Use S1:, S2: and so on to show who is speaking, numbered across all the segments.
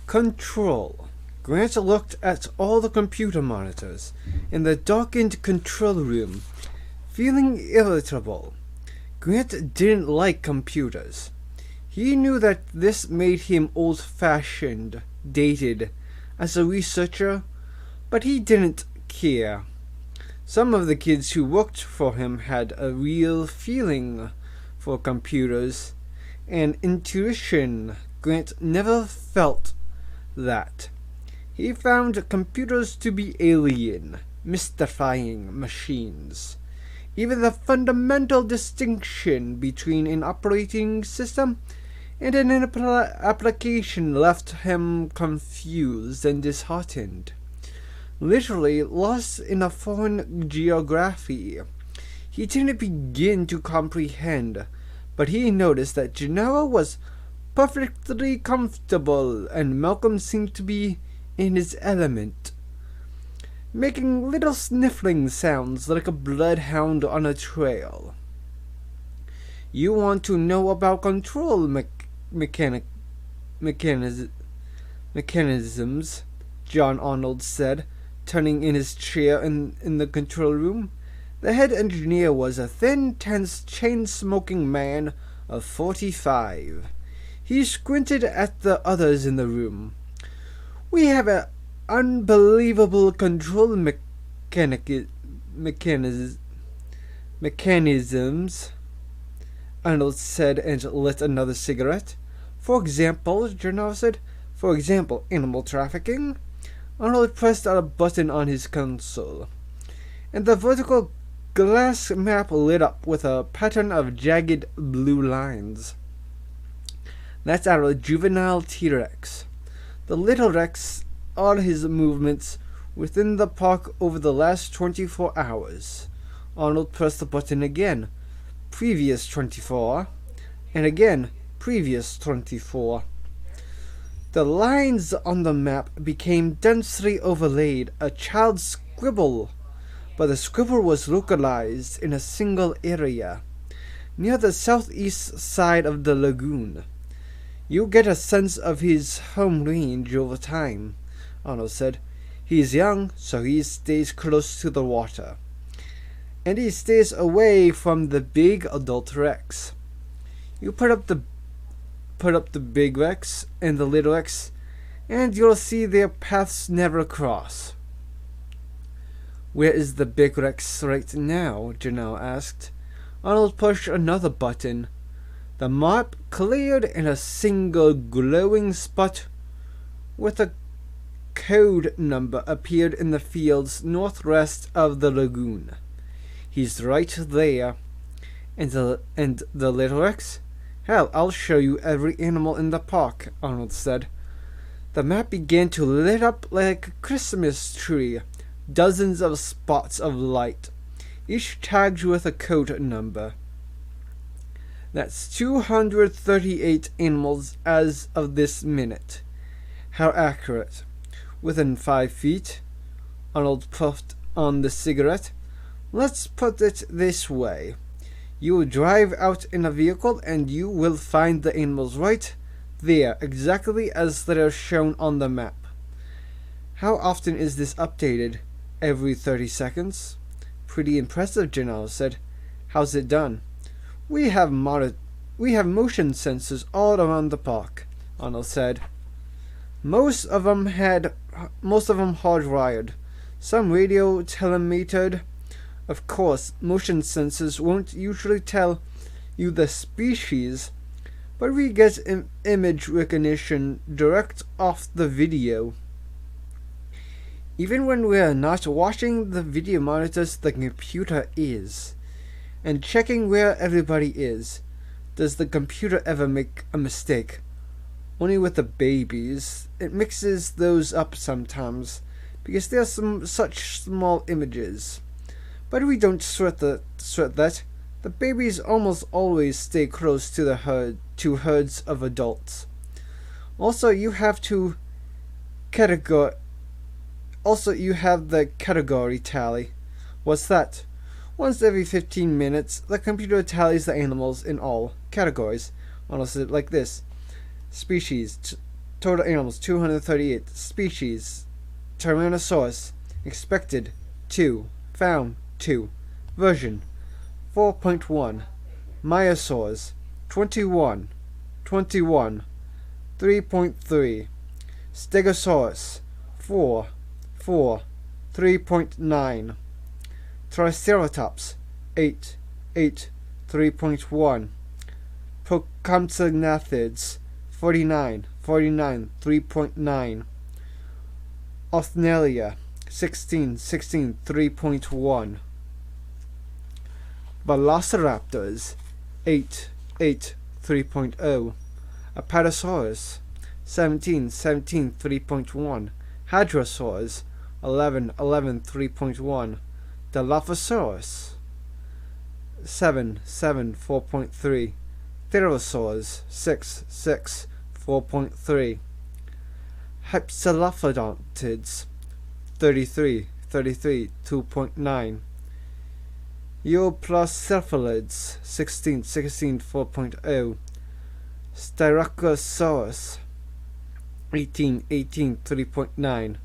S1: Control. Grant looked at all the computer monitors in the darkened control room, feeling irritable. Grant didn't like computers. He knew that this made him old-fashioned, dated, as a researcher, but he didn't care. Some of the kids who worked for him had a real feeling for computers, and intuition. Grant never felt that. He found computers to be alien, mystifying machines. Even the fundamental distinction between an operating system and an application left him confused and disheartened. Literally lost in a foreign geography. He didn't begin to comprehend, but he noticed that Gennaro was perfectly comfortable and Malcolm seemed to be in his element, making little sniffling sounds like a bloodhound on a trail. You want to know about control mechanisms, John Arnold said, turning in his chair in the control room. The head engineer was a thin, tense, chain-smoking man of 45. He squinted at the others in the room. We have an unbelievable control mechanisms, Arnold said and lit another cigarette. For example, Gennaro said, for example, animal trafficking. Arnold pressed a button on his console, and the vertical glass map lit up with a pattern of jagged blue lines. That's our juvenile T-Rex. The little Rex are his movements within the park over the last 24 hours. Arnold pressed the button again. Previous 24. And again, previous 24. The lines on the map became densely overlaid, a child's scribble, but the scribble was localized in a single area, near the southeast side of the lagoon. You get a sense of his home range over time, Arnold said. He's young, so he stays close to the water. And he stays away from the big adult Rex. You put up the big Rex and the little Rex, and you'll see their paths never cross. Where is the big Rex right now? Gennaro asked. Arnold pushed another button. The map cleared in a single glowing spot with a code number appeared in the fields northwest of the lagoon. He's right there. And the little Rex? Hell, I'll show you every animal in the park, Arnold said. The map began to lit up like a Christmas tree, dozens of spots of light, each tagged with a code number. That's 238 animals as of this minute. How accurate. Within 5 feet. Arnold puffed on the cigarette. Let's put it this way. You will drive out in a vehicle and you will find the animals right there, exactly as they are shown on the map. How often is this updated? Every 30 seconds? Pretty impressive, Gennaro said. How's it done? We have motion sensors all around the park, Arnold said. Most of them hardwired, some radio telemetered. Of course, motion sensors won't usually tell you the species, but we get image recognition direct off the video. Even when we are not watching the video monitors, the computer is, and checking where everybody is. Does the computer ever make a mistake? Only with the babies. It mixes those up sometimes, because there are such small images. But we don't sweat that. The babies almost always stay close to herds of adults. Also, you have the category tally. What's that? Once every 15 minutes, the computer tallies the animals in all categories. Honestly, like this: species, Total animals 238. Species Tyrannosaurus. Expected 2. Found 2. Version 4.1. Myosaurs 21. 21. 3.3. Stegosaurus 4. 4. 3.9. Triceratops 8. 8. 3.1. Procompsognathids 49. 49. 3.9. Othnalia 16. 16. 3.1. Velociraptors 8. 8. 3.0. Apatosaurus 17. 17. 3.1. Hadrosaurs 11. 11. 3.1. Dilophosaurus 7. 7. 4.3. Therosaurs 6. 6. 4.3. Hypsilophodontids 33. 33. 2.9. Euoplocephalids 16. 16. 4.0. Styracosaurus 18. 18. 3.9.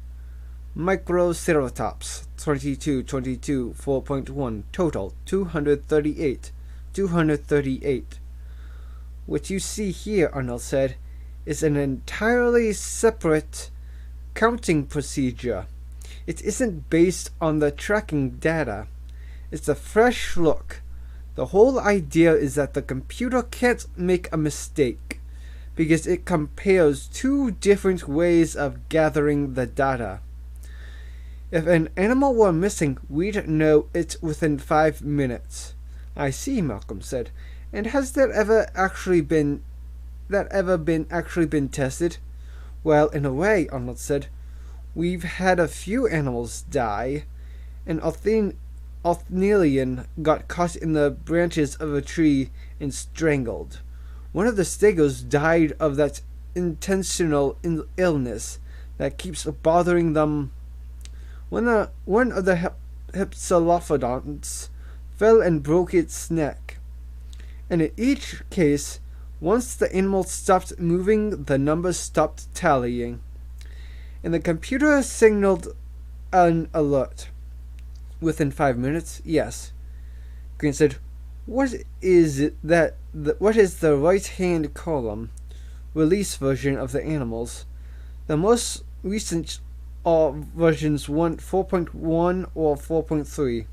S1: Microceratops 22. 22. 4.1. Total 238. 238. What you see here, Arnold said, is an entirely separate counting procedure. It isn't based on the tracking data. It's a fresh look. The whole idea is that the computer can't make a mistake because it compares two different ways of gathering the data. If an animal were missing, we'd know it within 5 minutes. I see, Malcolm said. And has that ever actually been tested? Well, in a way, Arnold said. We've had a few animals die. An Othnielian got caught in the branches of a tree and strangled. One of the stegos died of that intentional illness that keeps bothering them. One of the Hypsilophodonts fell and broke its neck. And in each case, once the animal stopped moving, the numbers stopped tallying. And the computer signaled an alert. Within 5 minutes? Yes. Green said, What is the right-hand column? Release version of the animals. The most recent are versions 4.1 or 4.3.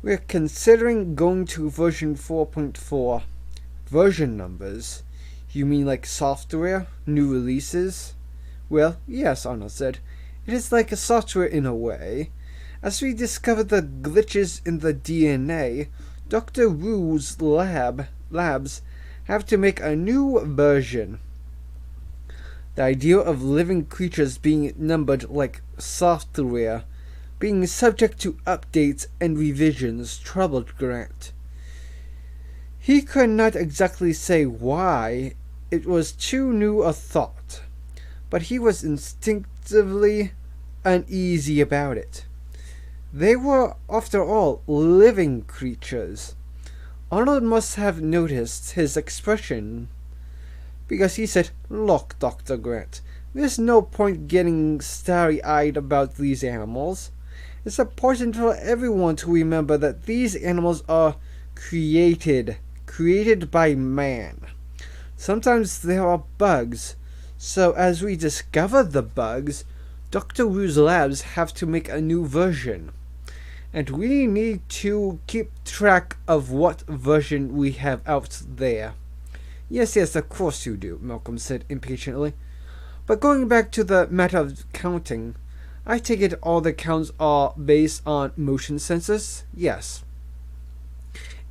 S1: We're considering going to version 4.4. Version numbers? You mean like software? New releases? Well, yes, Arnold said. It is like a software in a way. As we discovered the glitches in the DNA, Dr. Wu's labs have to make a new version. The idea of living creatures being numbered like software, being subject to updates and revisions, troubled Grant. He could not exactly say why. It was too new a thought, but he was instinctively uneasy about it. They were, after all, living creatures. Arnold must have noticed his expression, because he said, Look, Dr. Grant, there's no point getting starry-eyed about these animals. It's important for everyone to remember that these animals are created by man. Sometimes there are bugs, so as we discover the bugs, Dr. Wu's labs have to make a new version. And we need to keep track of what version we have out there. Yes, of course you do, Malcolm said impatiently. But going back to the matter of counting, I take it all the counts are based on motion sensors? Yes.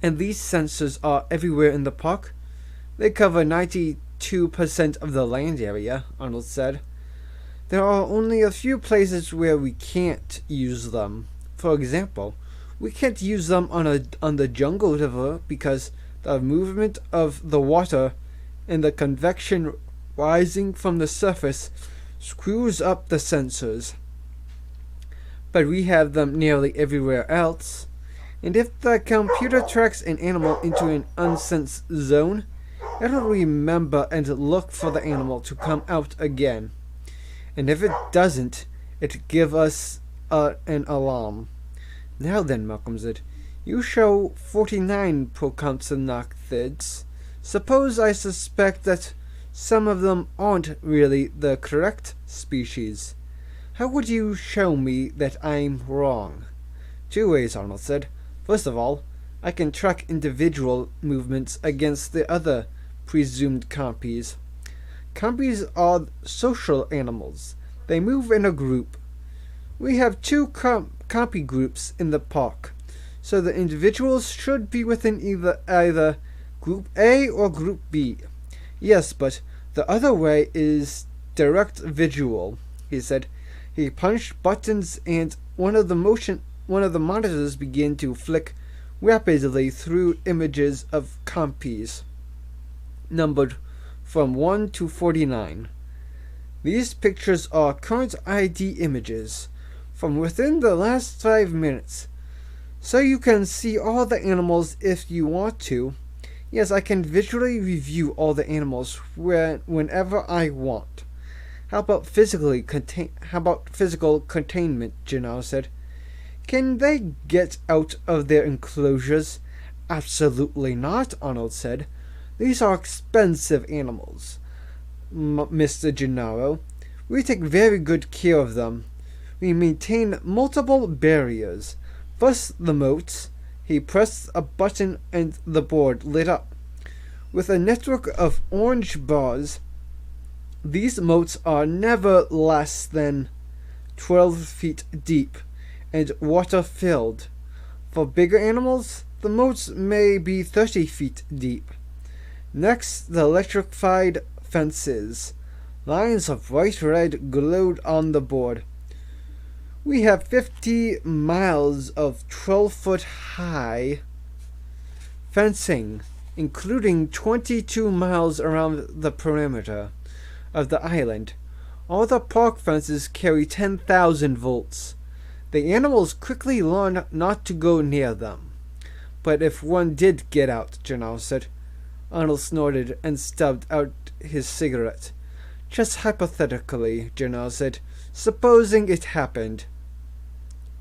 S1: And these sensors are everywhere in the park? They cover 92% of the land area, Arnold said. There are only a few places where we can't use them. For example, we can't use them on the Jungle River because the movement of the water and the convection rising from the surface screws up the sensors. But we have them nearly everywhere else, and if the computer tracks an animal into an unsensed zone, It'll remember and look for the animal to come out again. And if it doesn't, it'll give us an alarm. Now then, Malcolm said, you show 49 procontinoctids. Suppose I suspect that some of them aren't really the correct species. How would you show me that I'm wrong? 2 ways, Arnold said. First of all, I can track individual movements against the other presumed compies. Compies are social animals. They move in a group. We have 2 compy groups in the park, so the individuals should be within either Group A or Group B. Yes, but the other way is direct visual, he said. He punched buttons and one of the monitors began to flick rapidly through images of compies, numbered from 1 to 49. These pictures are current ID images from within the last 5 minutes, so you can see all the animals if you want to. Yes, I can visually review all the animals whenever I want. How about physical containment, Gennaro said. Can they get out of their enclosures? Absolutely not, Arnold said. These are expensive animals, Mr. Gennaro. We take very good care of them. We maintain multiple barriers. First, the moats. He pressed a button and the board lit up. With a network of orange bars, these moats are never less than 12 feet deep and water-filled. For bigger animals, the moats may be 30 feet deep. Next, the electrified fences. Lines of bright red glowed on the board. We have 50 miles of 12-foot-high fencing, including 22 miles around the perimeter of the island. All the park fences carry 10,000 volts. The animals quickly learn not to go near them. But if one did get out, Gennaro said. Arnold snorted and stubbed out his cigarette. Just hypothetically, Gennaro said. Supposing it happened.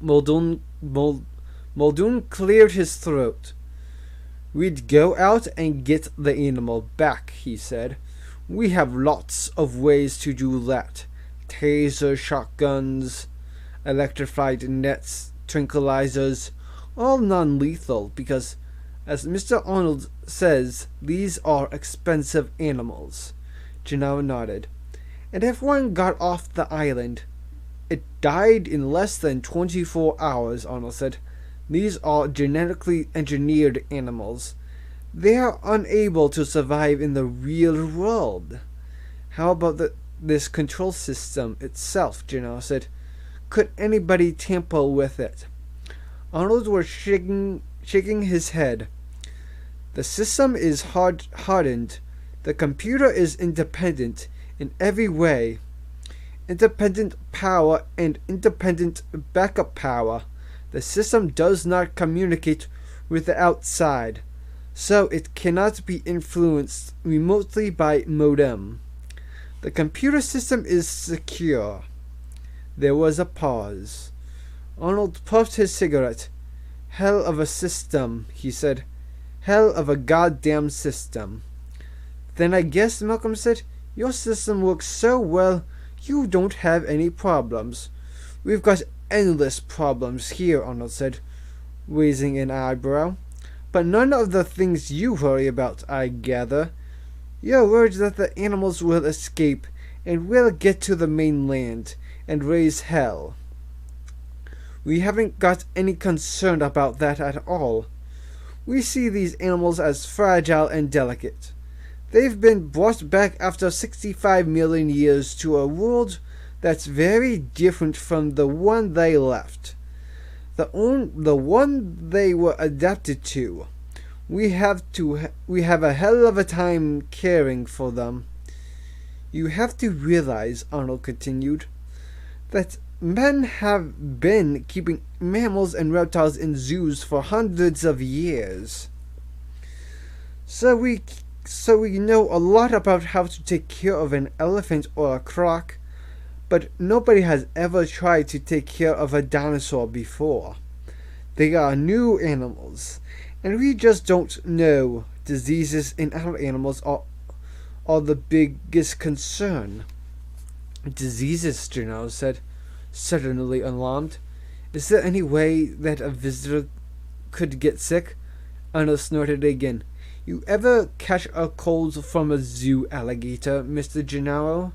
S1: Muldoon cleared his throat. We'd go out and get the animal back, he said. We have lots of ways to do that. Taser shotguns, electrified nets, tranquilizers, all non-lethal because, as Mr. Arnold says, these are expensive animals. Gennaro nodded. And if one got off the island, it died in less than 24 hours, Arnold said. These are genetically engineered animals. They are unable to survive in the real world. How about this control system itself, Gennaro said. Could anybody tamper with it? Arnold was shaking his head. The system is hardened. The computer is independent in every way. Independent power and independent backup power. The system does not communicate with the outside, so it cannot be influenced remotely by modem. The computer system is secure. There was a pause. Arnold puffed his cigarette. Hell of a system, he said. Hell of a goddamn system. Then I guess, Malcolm said, your system works so well you don't have any problems. We've got endless problems here, Arnold said, raising an eyebrow. But none of the things you worry about, I gather. You're worried that the animals will escape and will get to the mainland and raise hell. We haven't got any concern about that at all. We see these animals as fragile and delicate. They've been brought back after 65 million years to a world that's very different from the one they left. The one they were adapted to. We have a hell of a time caring for them. You have to realize, Arnold continued, that men have been keeping mammals and reptiles in zoos for hundreds of years. So So we know a lot about how to take care of an elephant or a croc, but nobody has ever tried to take care of a dinosaur before. They are new animals, and we just don't know. Diseases in adult animals are the biggest concern. Diseases, Gennaro said, suddenly alarmed. Is there any way that a visitor could get sick? Anna snorted again. You ever catch a cold from a zoo alligator, Mr. Gennaro?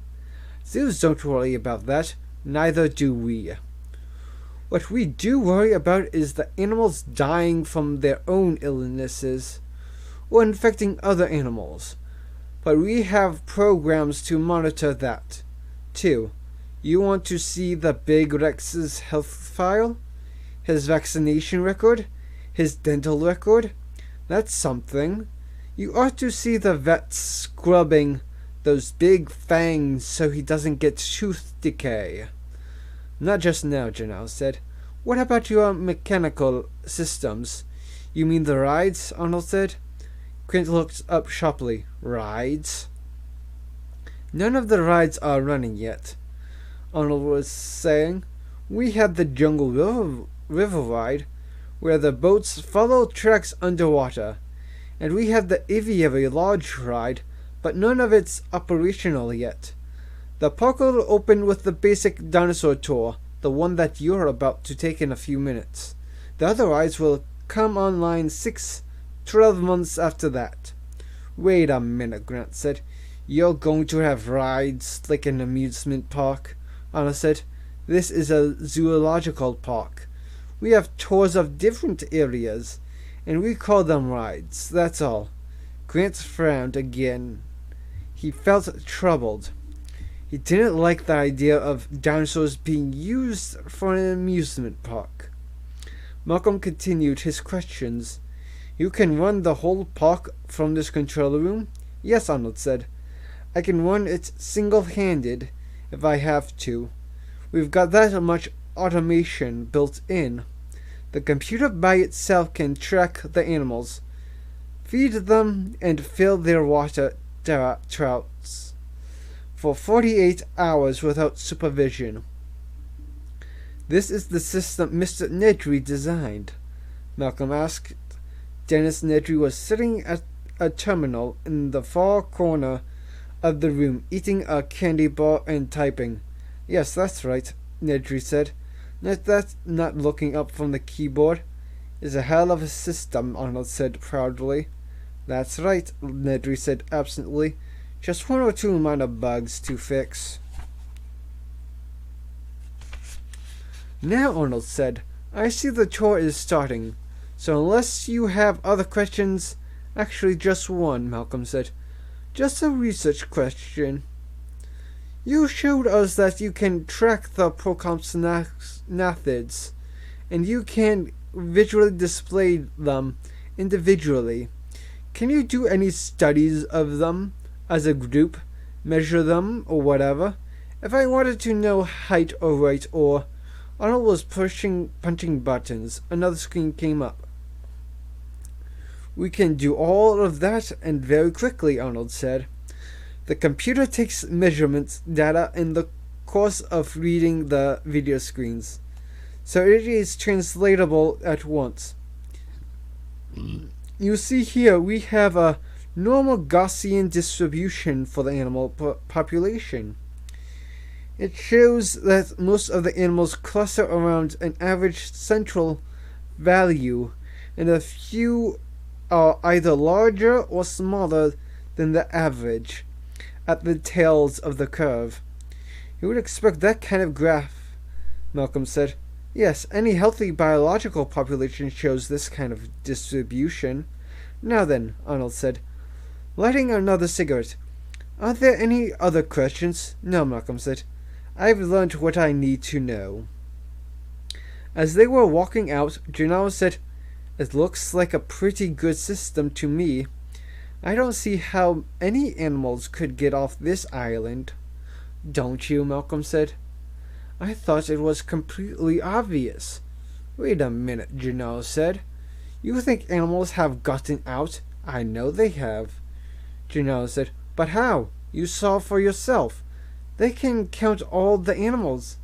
S1: Zoos don't worry about that. Neither do we. What we do worry about is the animals dying from their own illnesses or infecting other animals. But we have programs to monitor that, too. You want to see the Big Rex's health file? His vaccination record? His dental record? That's something. You ought to see the vet scrubbing those big fangs so he doesn't get tooth decay. Not just now, Janelle said. What about your mechanical systems? You mean the rides? Arnold said. Quint looked up sharply. Rides? None of the rides are running yet, Arnold was saying. We had the Jungle River ride, where the boats follow tracks underwater, and we have the Aviary Lodge ride, but none of it's operational yet. The park will open with the basic dinosaur tour, the one that you're about to take in a few minutes. The other rides will come online 12 months after that. Wait a minute, Grant said. You're going to have rides like an amusement park? Anna said. This is a zoological park. We have tours of different areas, and we call them rides, that's all. Grant frowned again. He felt troubled. He didn't like the idea of dinosaurs being used for an amusement park. Malcolm continued his questions. You can run the whole park from this control room? Yes, Arnold said. I can run it single-handed if I have to. We've got that much automation built in. The computer by itself can track the animals, feed them, and fill their water troughs for 48 hours without supervision. This is the system Mr. Nedry designed, Malcolm asked. Dennis Nedry was sitting at a terminal in the far corner of the room, eating a candy bar and typing. Yes, that's right, Nedry said. Not looking up from the keyboard. Is a hell of a system, Arnold said proudly. That's right, Nedry said absently. Just one or two minor bugs to fix. Now, Arnold said, I see the tour is starting. So unless you have other questions, actually just one, Malcolm said. Just a research question. You showed us that you can track the Procomps methods, and you can visually display them individually. Can you do any studies of them as a group, measure them, or whatever? If I wanted to know height or weight or... Arnold was punching buttons. Another screen came up. We can do all of that, and very quickly, Arnold said. The computer takes measurements data in the course of reading the video screens, so it is translatable at once. You see here we have a normal Gaussian distribution for the animal population. It shows that most of the animals cluster around an average central value, and a few are either larger or smaller than the average at the tails of the curve. You would expect that kind of graph, Malcolm said. Yes, any healthy biological population shows this kind of distribution. Now then, Arnold said, lighting another cigarette. Are there any other questions? No, Malcolm said. I've learned what I need to know. As they were walking out, Gennaro said, It looks like a pretty good system to me. I don't see how any animals could get off this island. Don't you? Malcolm said. I thought it was completely obvious. Wait a minute, Gennaro said. You think animals have gotten out? I know they have. Gennaro said. But how? You saw for yourself. They can count all the animals.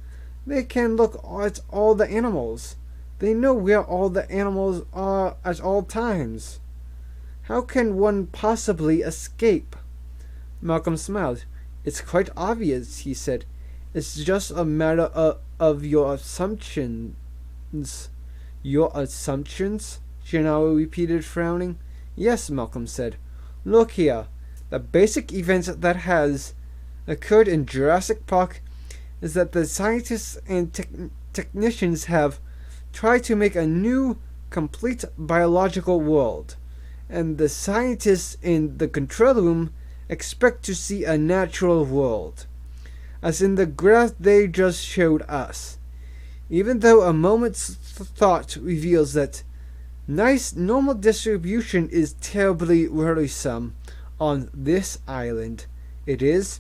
S1: They can look at all the animals. They know where all the animals are at all times. How can one possibly escape? Malcolm smiled. It's quite obvious, he said. It's just a matter of your assumptions. Your assumptions? Gennaro repeated, frowning. Yes, Malcolm said. Look here. The basic event that has occurred in Jurassic Park is that the scientists and technicians have tried to make a new, complete biological world, and the scientists in the control room expect to see a natural world, as in the graph they just showed us. Even though a moment's thought reveals that nice, normal distribution is terribly worrisome on this island, it is.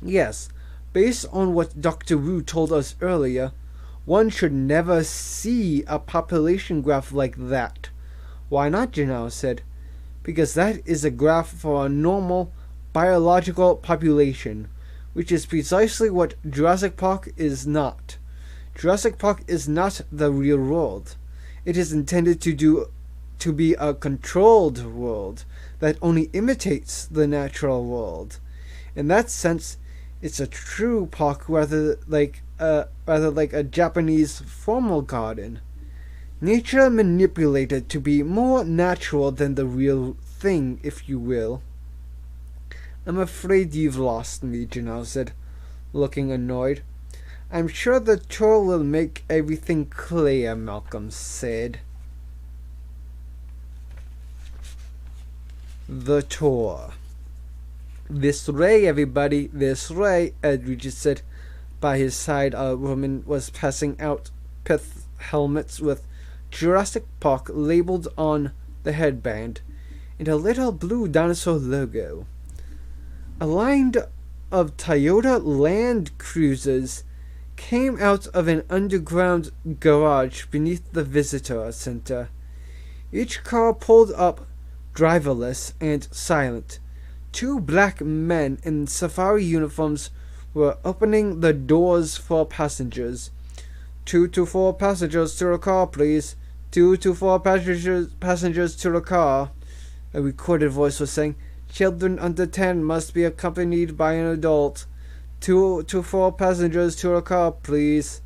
S1: Yes, based on what Dr. Wu told us earlier, one should never see a population graph like that. Why not? Gennaro said. Because that is a graph for a normal, biological population, which is precisely what Jurassic Park is not. Jurassic Park is not the real world. It is intended to be a controlled world that only imitates the natural world. In that sense, it's a true park rather like a Japanese formal garden. Nature manipulated to be more natural than the real thing, if you will. I'm afraid you've lost me, Gennaro said, looking annoyed. I'm sure the tour will make everything clear, Malcolm said. The tour. This way, everybody, this way, Edridge said. By his side, a woman was passing out pith helmets with Jurassic Park labeled on the headband and a little blue dinosaur logo. A line of Toyota Land Cruisers came out of an underground garage beneath the visitor center. Each car pulled up, driverless and silent. Two black men in safari uniforms were opening the doors for passengers. 2 to 4 passengers to the car, please. 2 to 4 passengers to the car. A recorded voice was saying, Children under 10 must be accompanied by an adult. 2 to 4 passengers to the car, please.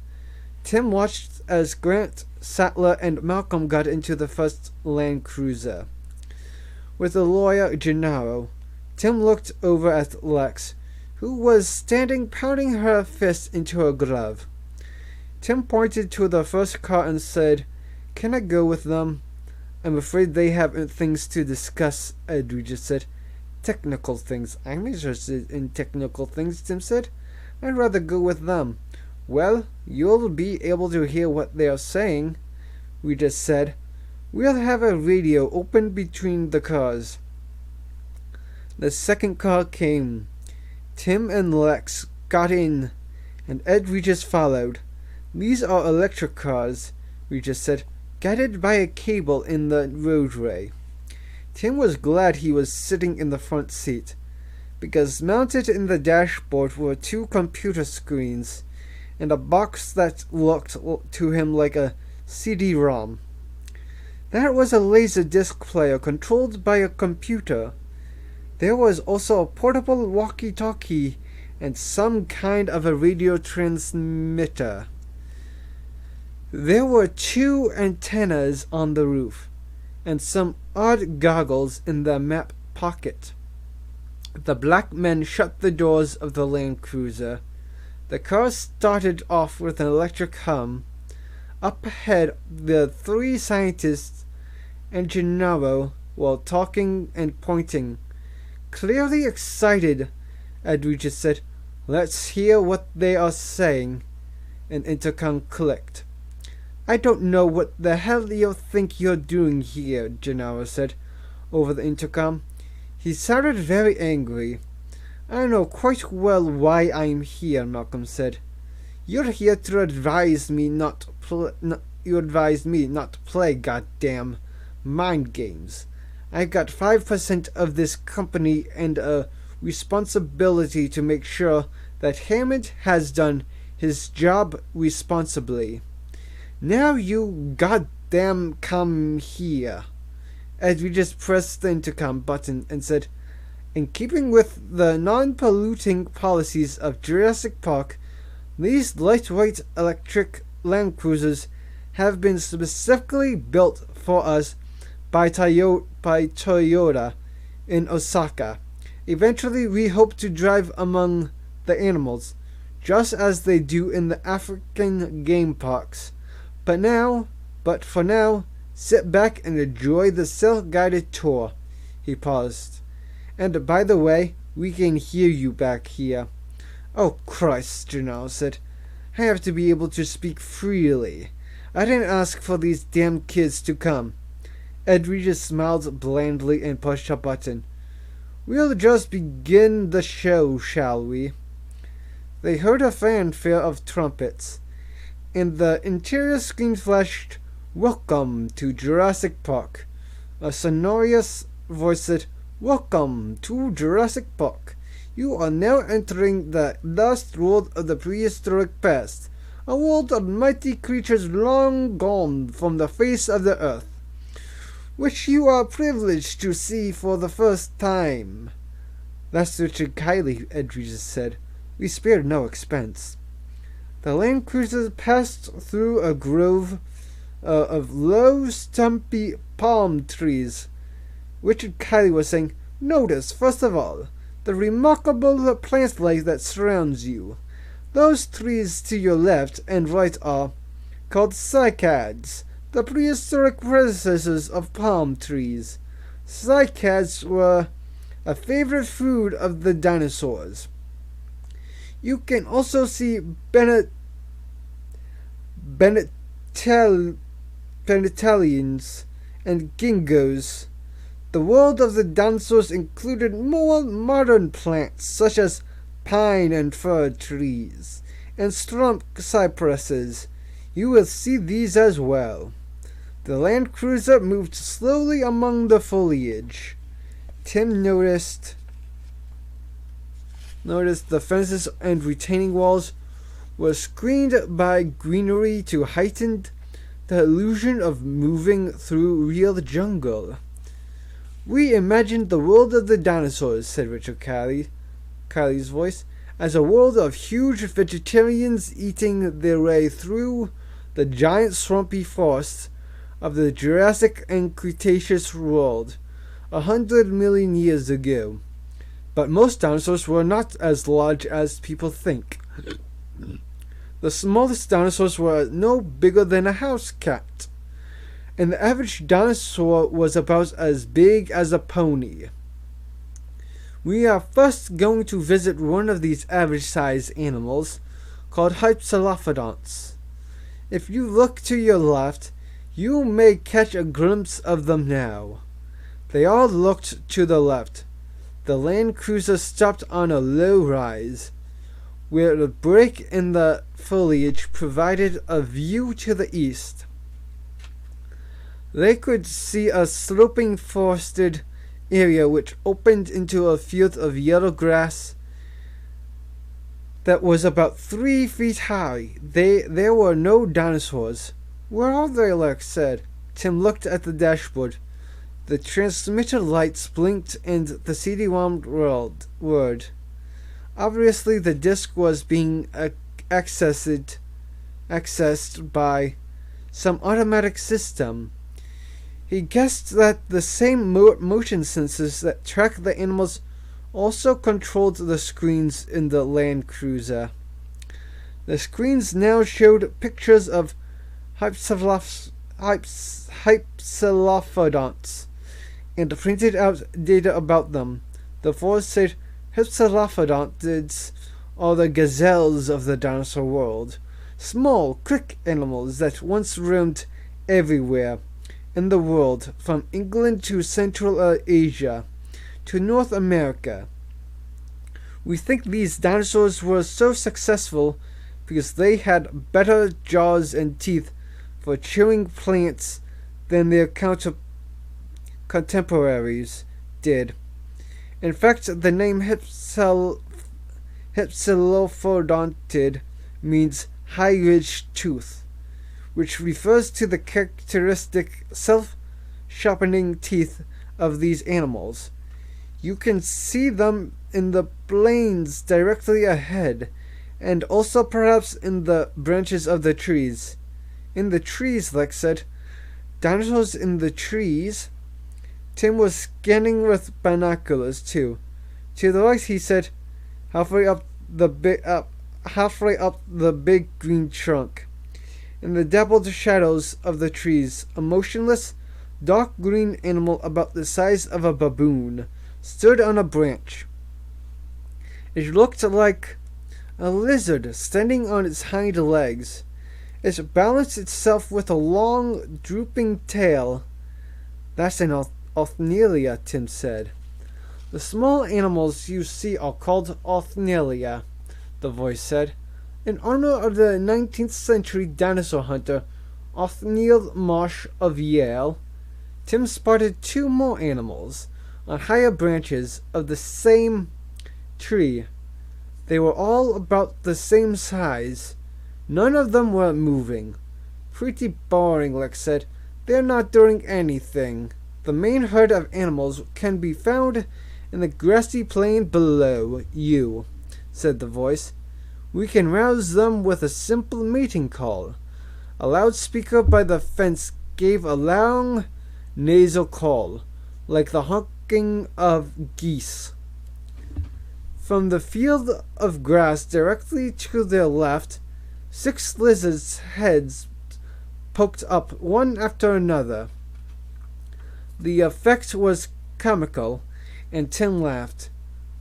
S1: Tim watched as Grant, Sattler, and Malcolm got into the first Land Cruiser. With the lawyer, Gennaro, Tim looked over at Lex, who was standing pounding her fist into her glove. Tim pointed to the first car and said, Can I go with them? I'm afraid they have things to discuss, Edridge said. Technical things. I'm interested in technical things, Tim said. I'd rather go with them. Well, you'll be able to hear what they are saying, Regis said. We'll have a radio open between the cars. The second car came. Tim and Lex got in, and Ed Regis followed. These are electric cars, Regis said, guided by a cable in the roadway. Tim was glad he was sitting in the front seat, because mounted in the dashboard were 2 computer screens and a box that looked to him like a CD-ROM. That was a laser disc player controlled by a computer. There was also a portable walkie-talkie and some kind of a radio transmitter. There were 2 antennas on the roof, and some odd goggles in the map pocket. The black men shut the doors of the Land Cruiser. The car started off with an electric hum. Up ahead, the 3 scientists and Gennaro were talking and pointing. Clearly excited, Edridge said, Let's hear what they are saying. An intercom clicked. I don't know what the hell you think you're doing here, Gennaro said over the intercom. He sounded very angry. I know quite well why I'm here, Malcolm said. You're here to advise me not to play goddamn mind games. I got 5% of this company and a responsibility to make sure that Hammond has done his job responsibly. Now you goddamn come here. Edwy just pressed the intercom button and said, in keeping with the non-polluting policies of Jurassic Park, these lightweight electric Land Cruisers have been specifically built for us by Toyota in Osaka. Eventually, we hope to drive among the animals, just as they do in the African game parks. But for now, sit back and enjoy the self-guided tour. He paused. And by the way, we can hear you back here. Oh Christ, Janelle said. I have to be able to speak freely. I didn't ask for these damn kids to come. Edwy just smiled blandly and pushed a button. We'll just begin the show, shall we? They heard a fanfare of trumpets, and the interior screen flashed, Welcome to Jurassic Park. A sonorous voice said, Welcome to Jurassic Park. You are now entering the lost world of the prehistoric past, a world of mighty creatures long gone from the face of the earth, which you are privileged to see for the first time. That's Richard Kiley, Edwy said. We spared no expense. The Land Cruiser passed through a grove of low, stumpy palm trees. Richard Kiley was saying, Notice, first of all, the remarkable plant life that surrounds you. Those trees to your left and right are called cycads, the prehistoric predecessors of palm trees. Cycads were a favorite food of the dinosaurs. You can also see Benetalians and gingos. The world of the dinosaurs included more modern plants such as pine and fir trees and strump cypresses. You will see these as well. The Land Cruiser moved slowly among the foliage. Tim noticed the fences and retaining walls were screened by greenery to heighten the illusion of moving through real jungle. We imagined the world of the dinosaurs, said Richard Kiley's voice, as a world of huge vegetarians eating their way through the giant swampy forests of the Jurassic and Cretaceous world 100 million years ago. But most dinosaurs were not as large as people think. The smallest dinosaurs were no bigger than a house cat, and the average dinosaur was about as big as a pony. We are first going to visit one of these average-sized animals, called Hypsilophodonts. If you look to your left, you may catch a glimpse of them now. They all looked to the left. The Land Cruiser stopped on a low rise, where a break in the foliage provided a view to the east. They could see a sloping forested area which opened into a field of yellow grass that was about 3 feet high. There were no dinosaurs. Where are they? Lex said. Tim looked at the dashboard. The transmitter lights blinked and the CD-ROM whirred. Obviously, the disk was being accessed by some automatic system. He guessed that the same motion sensors that track the animals also controlled the screens in the Land Cruiser. The screens now showed pictures of Hypsilophodonts and printed out data about them. The voice said, Hypsilophodontids are the gazelles of the dinosaur world, small, quick animals that once roamed everywhere in the world, from England to Central Asia to North America. We think these dinosaurs were so successful because they had better jaws and teeth for chewing plants than their contemporaries did. In fact, the name hypsilophorodontid means high-ridged tooth, which refers to the characteristic self-sharpening teeth of these animals. You can see them in the plains directly ahead, and also perhaps in the branches of the trees. In the trees, Lex said. Dinosaurs in the trees? Tim was scanning with binoculars, too. To the right, he said, halfway up the big green trunk. In the dappled shadows of the trees, a motionless, dark green animal about the size of a baboon stood on a branch. It looked like a lizard standing on its hind legs. It balanced itself with a long, drooping tail. That's an Othnielia, Tim said. The small animals you see are called Othnielia, the voice said, in honor of the 19th century dinosaur hunter Othniel Marsh of Yale. Tim spotted two more animals on higher branches of the same tree. They were all about the same size. None of them were moving. Pretty boring, Lex said. They're not doing anything. The main herd of animals can be found in the grassy plain below you, said the voice. We can rouse them with a simple mating call. A loudspeaker by the fence gave a long, nasal call, like the honking of geese. From the field of grass directly to their left, 6 lizards' heads poked up one after another. The effect was comical, and Tim laughed.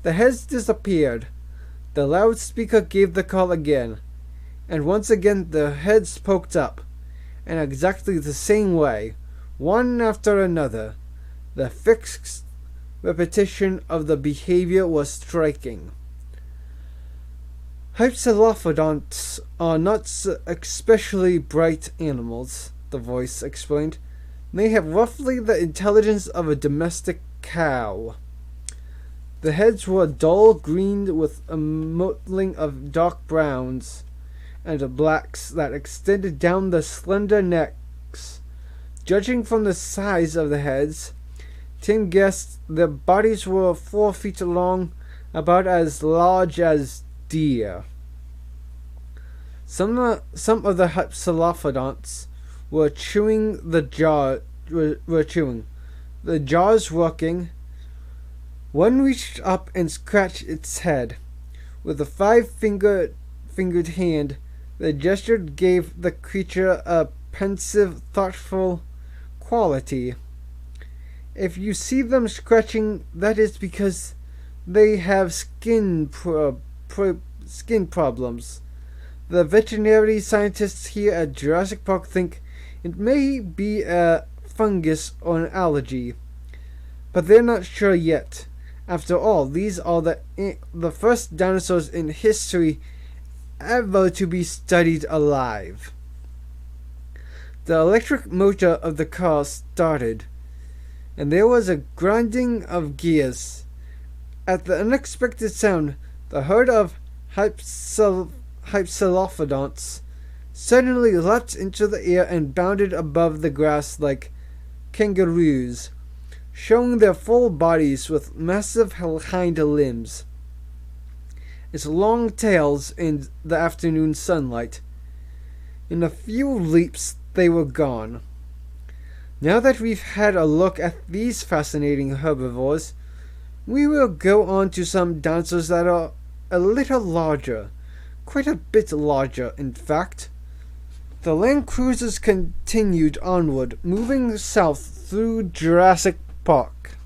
S1: The heads disappeared. The loudspeaker gave the call again, and once again the heads poked up, in exactly the same way, one after another. The fixed repetition of the behavior was striking. Hypsilophodonts are not especially bright animals, the voice explained. They have roughly the intelligence of a domestic cow. The heads were dull green with a mottling of dark browns and blacks that extended down the slender necks. Judging from the size of the heads, Tim guessed their bodies were 4 feet long, about as large as deer. Some of the hypsilophodonts were chewing, the jaws working. One reached up and scratched its head. With a 5-fingered hand, the gesture gave the creature a pensive, thoughtful quality. If you see them scratching, that is because they have skin problems. The veterinary scientists here at Jurassic Park think it may be a fungus or an allergy, but they're not sure yet. After all, these are the first dinosaurs in history ever to be studied alive. The electric motor of the car started, and there was a grinding of gears. At the unexpected sound, the herd of hypsilophodonts suddenly leapt into the air and bounded above the grass like kangaroos, showing their full bodies with massive hind limbs, its long tails in the afternoon sunlight. In a few leaps they were gone. Now that we've had a look at these fascinating herbivores, we will go on to some dinosaurs that are a little larger, quite a bit larger, in fact. The land cruisers continued onward, moving south through Jurassic Park.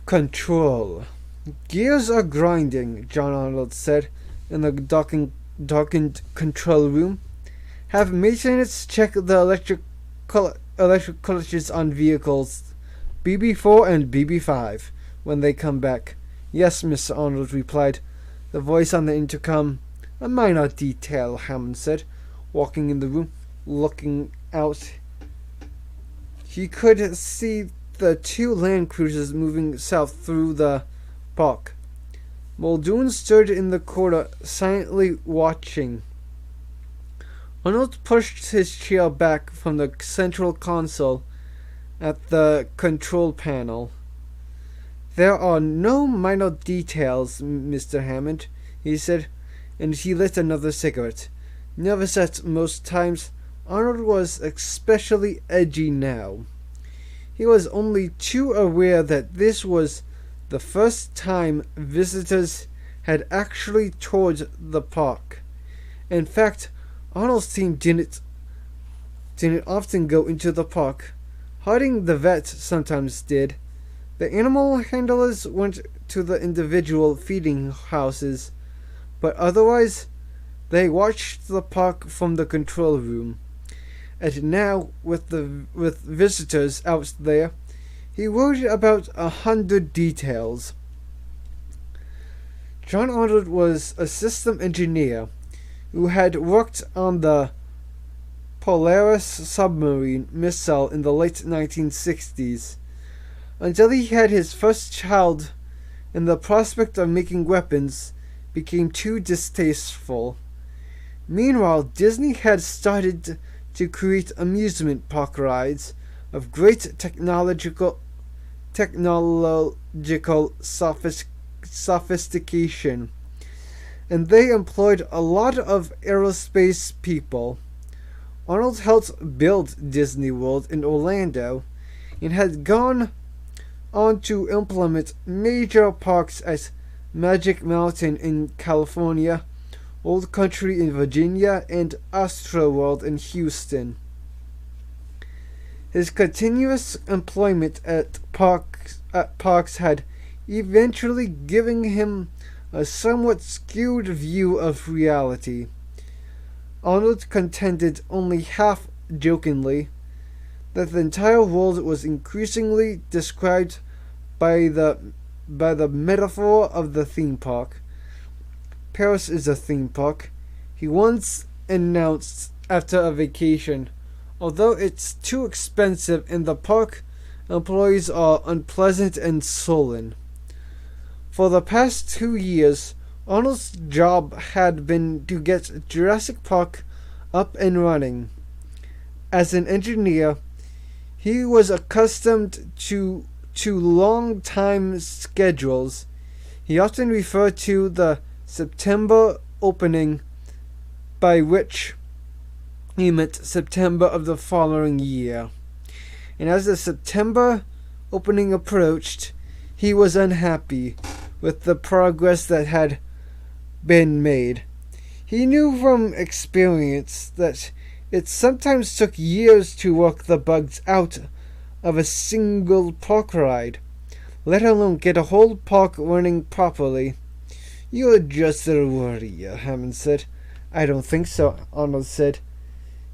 S1: Control. Gears are grinding, John Arnold said in the darkened control room. Have maintenance check the electric clutches on vehicles BB4 and BB5 when they come back. Yes, Mr. Arnold replied, the voice on the intercom. A minor detail, Hammond said, walking in the room. Looking out, he could see the two land cruisers moving south through the park. Muldoon stood in the corner, silently watching. Arnold pushed his chair back from the central console at the control panel. "There are no minor details, Mr. Hammond," he said, and he lit another cigarette. Nervous at most times, Arnold was especially edgy now. He was only too aware that this was the first time visitors had actually toured the park. In fact, Arnold's team didn't often go into the park. Harding the vet sometimes did. The animal handlers went to the individual feeding houses, but otherwise they watched the park from the control room. And now, with visitors out there, he worried about 100 details. John Arnold was a system engineer who had worked on the Polaris submarine missile in the late 1960s, until he had his first child and the prospect of making weapons became too distasteful. Meanwhile, Disney had started to create amusement park rides of great technological sophistication, and they employed a lot of aerospace people. Arnold helped build Disney World in Orlando and had gone on to implement major parks at Magic Mountain in California, Old Country in Virginia, and Astroworld in Houston. His continuous employment at parks had eventually given him a somewhat skewed view of reality. Arnold contended only half-jokingly that the entire world was increasingly described by the metaphor of the theme park. "Paris is a theme park," he once announced after a vacation, "although it's too expensive and the park employees are unpleasant and sullen." For the past 2 years, Arnold's job had been to get Jurassic Park up and running. As an engineer, he was accustomed to long time schedules. He often referred to the September opening, by which he meant September of the following year. And as the September opening approached, he was unhappy with the progress that had been made. He knew from experience that it sometimes took years to work the bugs out of a single park ride, let alone get a whole park running properly. "You're just a worrier," Hammond said. "I don't think so," Arnold said.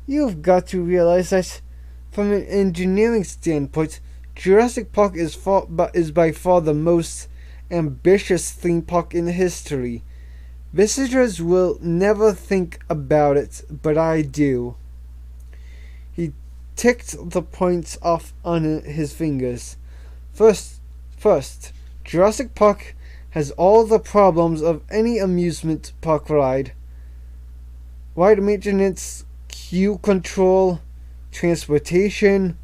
S1: "You've got to realize that, from an engineering standpoint, Jurassic Park is by far the most ambitious theme park in history. Visitors will never think about it, but I do." He ticked the points off on his fingers. First, Jurassic Park has all the problems of any amusement park ride. Ride maintenance, queue control, transportation,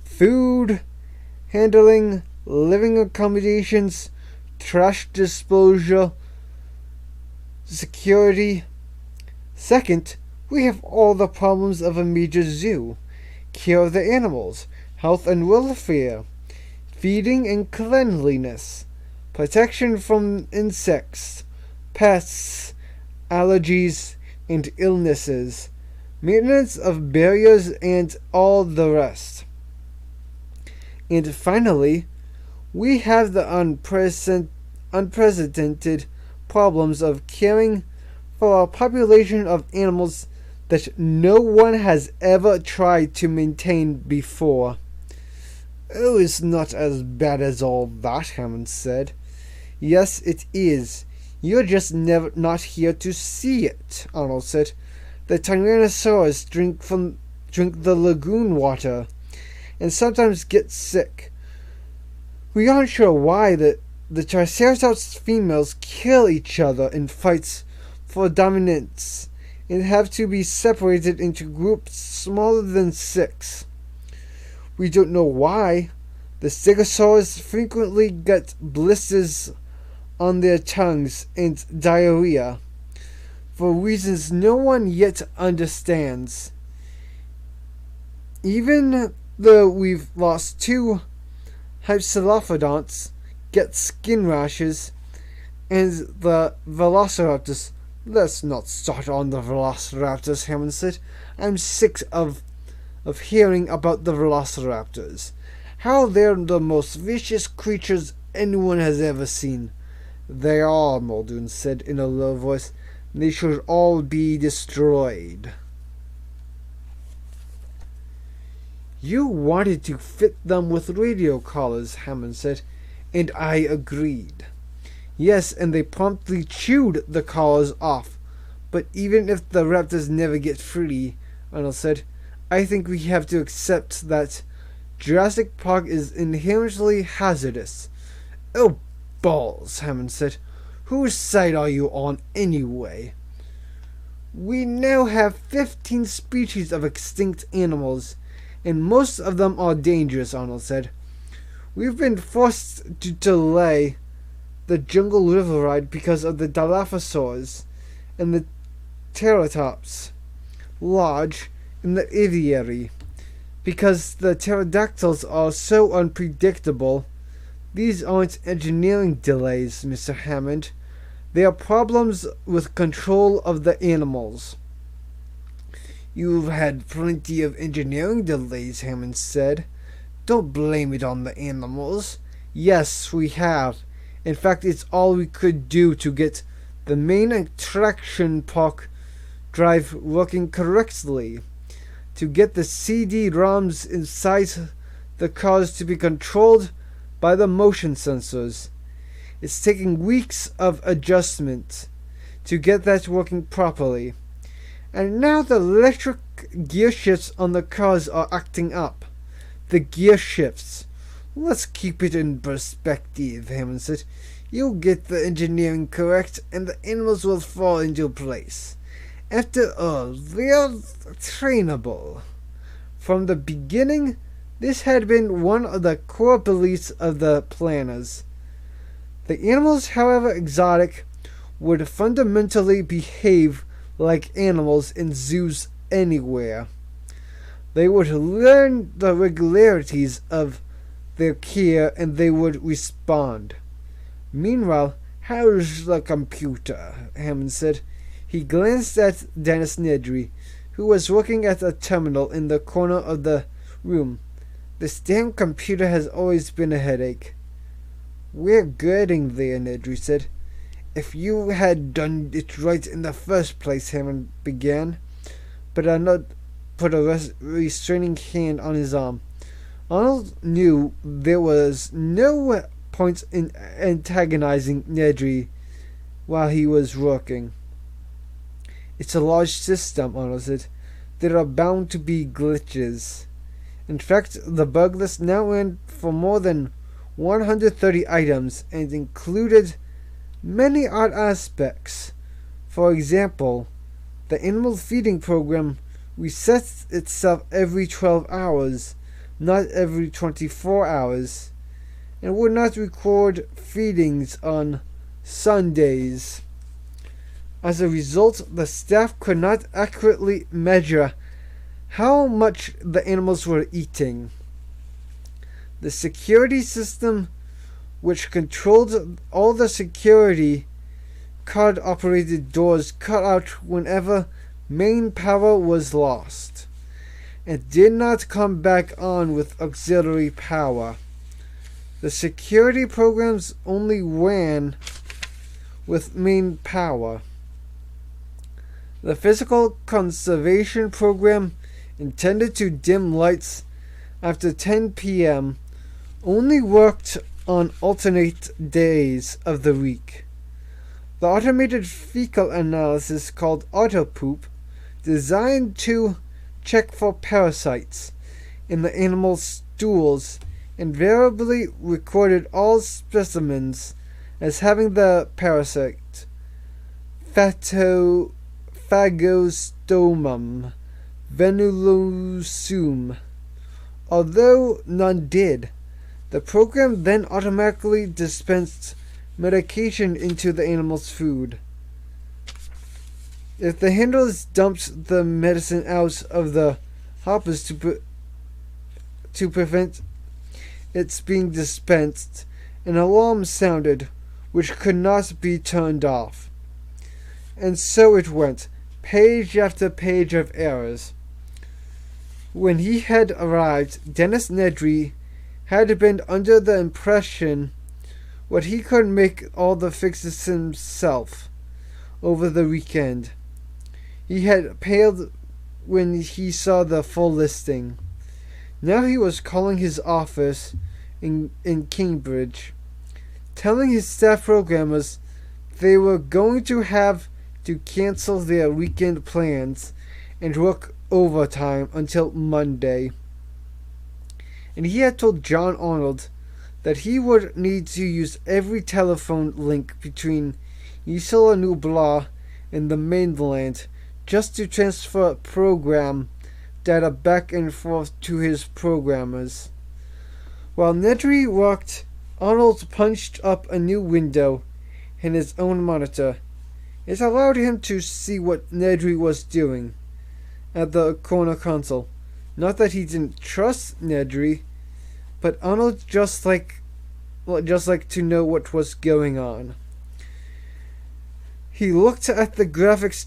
S1: food handling, living accommodations, trash disposal, security. Second, we have all the problems of a major zoo: care of the animals, health and welfare, feeding and cleanliness, protection from insects, pests, allergies, and illnesses, maintenance of barriers, and all the rest. And finally, we have the unprecedented problems of caring for a population of animals that no one has ever tried to maintain before. "Oh, it's not as bad as all that," Hammond said. "Yes, it is. You're just not here to see it," Arnold said. "The Tyrannosaurus drink from drink the lagoon water and sometimes get sick. We aren't sure why the Triceratops females kill each other in fights for dominance and have to be separated into groups smaller than 6. We don't know why. The stegosaurs frequently get blisters on their tongues and diarrhea, for reasons no one yet understands. Even though we've lost 2 hypsilophodonts, get skin rashes, and the velociraptors. Let's not start on the velociraptors, Hammond said. I'm sick of hearing about the velociraptors. How they're the most vicious creatures anyone has ever seen. They are, Muldoon said in a low voice. They should all be destroyed. You wanted to fit them with radio collars, Hammond said, and I agreed. Yes, and they promptly chewed the collars off. But even if the raptors never get free, Arnold said, I think we have to accept that Jurassic Park is inherently hazardous. Oh, balls, Hammond said. Whose side are you on anyway? We now have 15 species of extinct animals, and most of them are dangerous, Arnold said. We've been forced to delay the jungle river ride because of the Dilophosaurs and the Pterotops Lodge in the aviary. Because the pterodactyls are so unpredictable. These aren't engineering delays, Mr. Hammond. They are problems with control of the animals. You've had plenty of engineering delays, Hammond said. Don't blame it on the animals. Yes, we have. In fact, it's all we could do to get the main attraction park drive working correctly. To get the CD-ROMs inside the cars to be controlled by the motion sensors. It's taking weeks of adjustment to get that working properly. And now the electric gear shifts on the cars are acting up. The gear shifts. Let's keep it in perspective, Hammond said. You'll get the engineering correct and the animals will fall into place. After all, they're trainable. From the beginning, this had been one of the core beliefs of the planners. The animals, however exotic, would fundamentally behave like animals in zoos anywhere. They would learn the regularities of their care and they would respond. Meanwhile, how's the computer? Hammond said. He glanced at Dennis Nedry, who was working at a terminal in the corner of the room. This damn computer has always been a headache. We're getting there, Nedry said. If you had done it right in the first place, Hammond began, but Arnold put a restraining hand on his arm. Arnold knew there was no point in antagonizing Nedry while he was working. It's a large system, Arnold said. There are bound to be glitches. In fact, the bug list now ran for more than 130 items and included many odd aspects. For example, the animal feeding program resets itself every 12 hours, not every 24 hours, and would not record feedings on Sundays. As a result, the staff could not accurately measure how much the animals were eating. The security system, which controlled all the security card-operated doors, cut out whenever main power was lost, and did not come back on with auxiliary power. The security programs only ran with main power. The physical conservation program, intended to dim lights after 10 p.m., only worked on alternate days of the week. The automated fecal analysis called AutoPoop, designed to check for parasites in the animal's stools, invariably recorded all specimens as having the parasite Phagostomum venulosum. Although none did, the program then automatically dispensed medication into the animal's food. If the handlers dumped the medicine out of the hoppers to prevent its being dispensed, an alarm sounded, which could not be turned off. And so it went, page after page of errors. When he had arrived, Dennis Nedry had been under the impression that he could make all the fixes himself over the weekend. He had paled when he saw the full listing. Now he was calling his office in Cambridge, telling his staff programmers they were going to have to cancel their weekend plans and work overtime until Monday. And he had told John Arnold that he would need to use every telephone link between Isla Nublar and the mainland just to transfer program data back and forth to his programmers. While Nedry worked, Arnold punched up a new window in his own monitor. It allowed him to see what Nedry was doing at the corner console. Not that he didn't trust Nedry, but Arnold just like to know what was going on. He looked at the graphics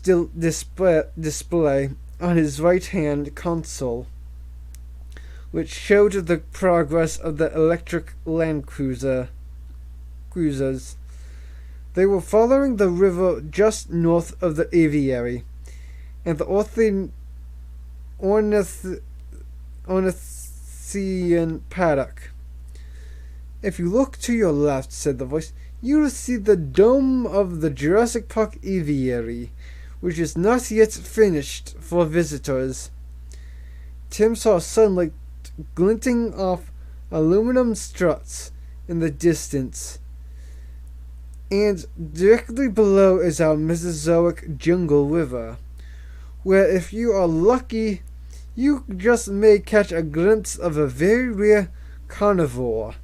S1: display on his right-hand console, which showed the progress of the electric Land Cruisers. They were following the river just north of the aviary, and the Ornithian paddock. If you look to your left, said the voice, you will see the dome of the Jurassic Park aviary, which is not yet finished for visitors. Tim saw sunlight glinting off aluminum struts in the distance, and directly below is our Mesozoic jungle river, where if you are lucky, you just may catch a glimpse of a very rare carnivore.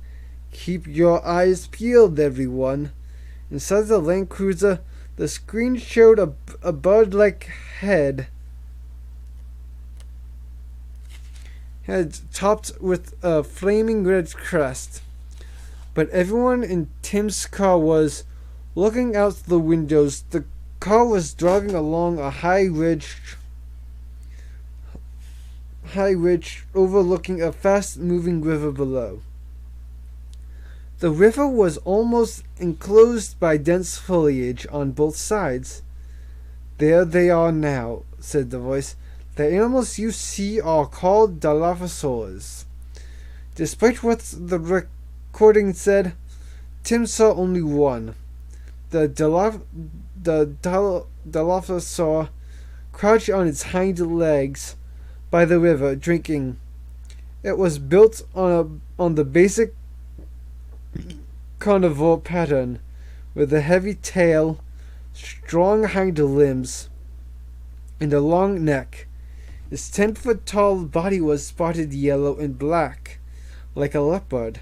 S1: Keep your eyes peeled, everyone. Inside the Land Cruiser, the screen showed a bird-like head topped with a flaming red crest. But everyone in Tim's car was looking out the windows. The car was driving along a high ridge overlooking a fast-moving river below. The river was almost enclosed by dense foliage on both sides. There they are now, said the voice. The animals you see are called Dilophosaurs. Despite what the recording said, Tim saw only one. The Dilophosaur crouched on its hind legs by the river, drinking. It was built on the basic carnivore pattern, with a heavy tail, strong hind limbs, and a long neck. Its 10-foot-tall body was spotted yellow and black, like a leopard.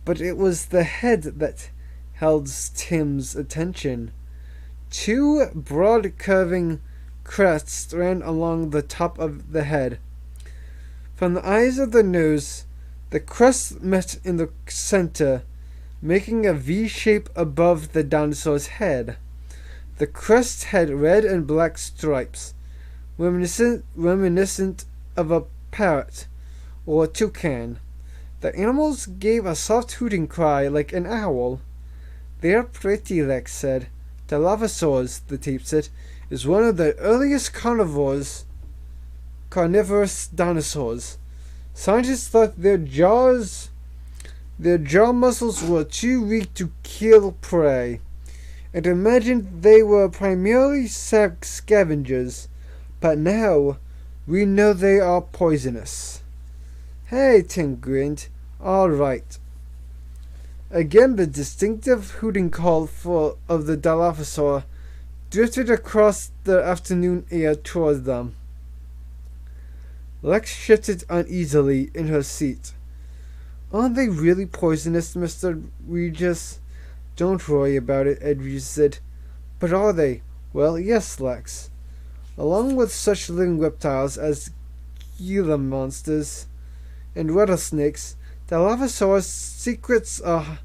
S1: But it was the head that held Tim's attention. Two broad curving crests ran along the top of the head. From the eyes of the nose, the crests met in the center, making a V shape above the dinosaur's head. The crest had red and black stripes, reminiscent of a parrot or a toucan. The animals gave a soft hooting cry like an owl. They're pretty, Lex said. Dilophosaurus, the tape said, is one of the earliest carnivorous dinosaurs. Scientists thought their jaw muscles were too weak to kill prey, and imagined they were primarily scavengers, But now we know they are poisonous. Hey, Tim grinned. All right. Again, the distinctive hooting call of the Dilophosaur drifted across the afternoon air toward them. Lex shifted uneasily in her seat. Aren't they really poisonous, Mr. Regis? Don't worry about it, Ed Regis said. But are they? Well, yes, Lex. Along with such living reptiles as Gila monsters and rattlesnakes, the Dilophosaurus secretes a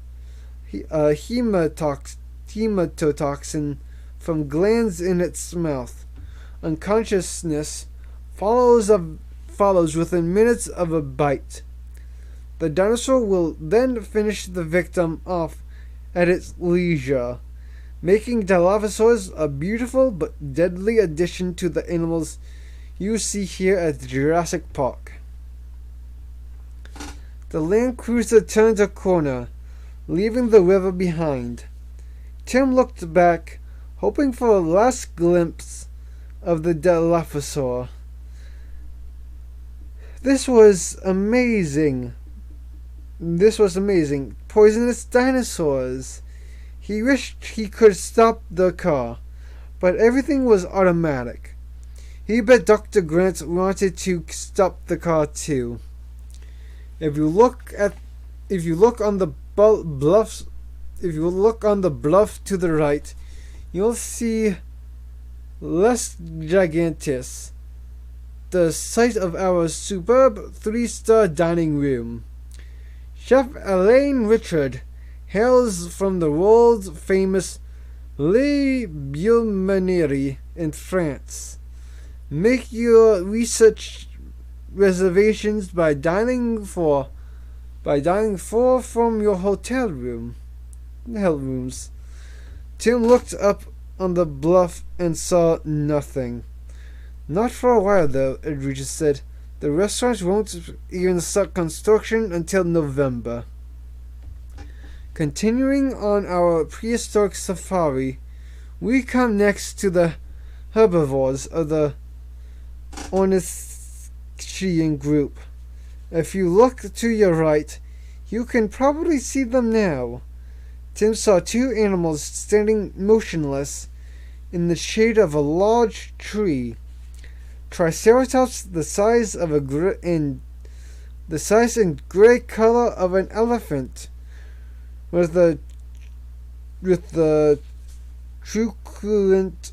S1: hematotoxin from glands in its mouth. Unconsciousness follows within minutes of a bite. The dinosaur will then finish the victim off at its leisure, making Dilophosaurs a beautiful but deadly addition to the animals you see here at Jurassic Park. The Land Cruiser turned a corner, leaving the river behind. Tim looked back, hoping for a last glimpse of the Dilophosaur. This was amazing. Poisonous dinosaurs. He wished he could stop the car, but everything was automatic. He bet Dr. Grant wanted to stop the car too. If you look on the bluff to the right, you'll see Les Gigantes, the site of our superb 3-star dining room. Chef Alain Richard hails from the world-famous Le Boulangerie in France. Make your research reservations by dining four from your hotel rooms. Tim looked up on the bluff and saw nothing. Not for a while, though, Ed Regis said. The restaurant won't even start construction until November. Continuing on our prehistoric safari, we come next to the herbivores of the Ornithischian group. If you look to your right, you can probably see them now. Tim saw two animals standing motionless in the shade of a large tree. Triceratops, the size and gray color of an elephant, with the truculent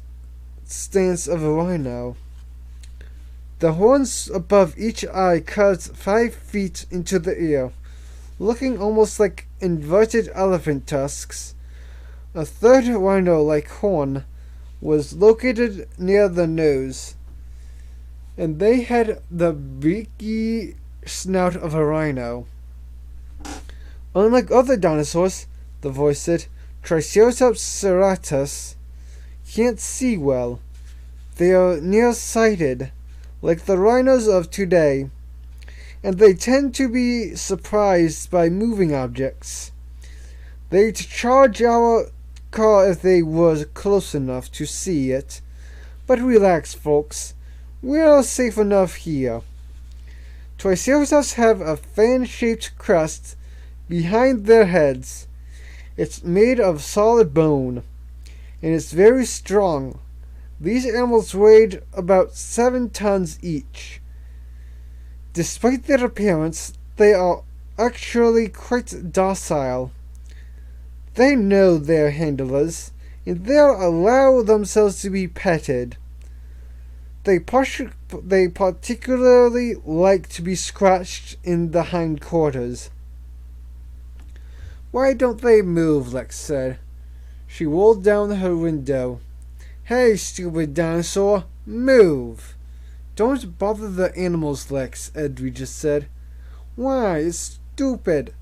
S1: stance of a rhino. The horns above each eye curved 5 feet into the air, looking almost like inverted elephant tusks. A third rhino-like horn was located near the nose, and they had the beaky snout of a rhino. Unlike other dinosaurs, the voice said, Triceratops serratus can't see well. They are nearsighted, like the rhinos of today, and they tend to be surprised by moving objects. They'd charge our car if they were close enough to see it. But relax, folks. We're safe enough here. Triceratops have a fan-shaped crest behind their heads. It's made of solid bone, and it's very strong. These animals weighed about 7 tons each. Despite their appearance, they are actually quite docile. They know their handlers, and they'll allow themselves to be petted. They particularly like to be scratched in the hindquarters. Why don't they move? Lex said. She rolled down her window. Hey, stupid dinosaur, move! Don't bother the animals, Lex, Ed Regis said. Why, it's stupid.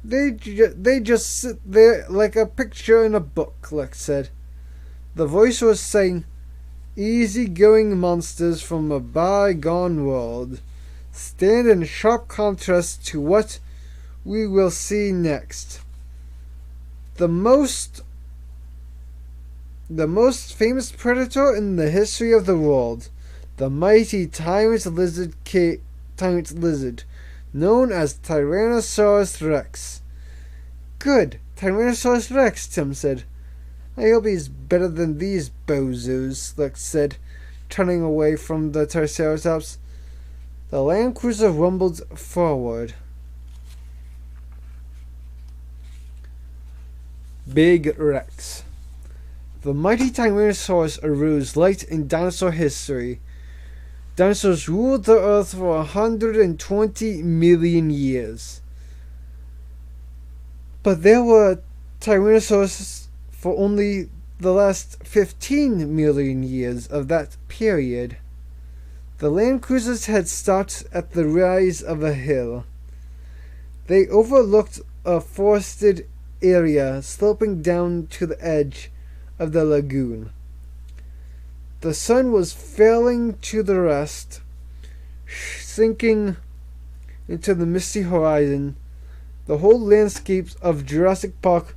S1: They just sit there like a picture in a book, Lex said. The voice was saying, easy-going monsters from a bygone world stand in sharp contrast to what we will see next. The most famous predator in the history of the world, The mighty tyrant lizard, known as Tyrannosaurus Rex. Good, Tyrannosaurus Rex, Tim said. I hope he's better than these bozos, Lex said, turning away from the Triceratops. The Land Cruiser rumbled forward. Big Rex. The mighty Tyrannosaurus arose late in dinosaur history. Dinosaurs ruled the Earth for 120 million years. But there were Tyrannosaurs for only the last 15 million years of that period. The land cruisers had stopped at the rise of a hill. They overlooked a forested area sloping down to the edge of the lagoon. The sun was failing to the west, sinking into the misty horizon. The whole landscape of Jurassic Park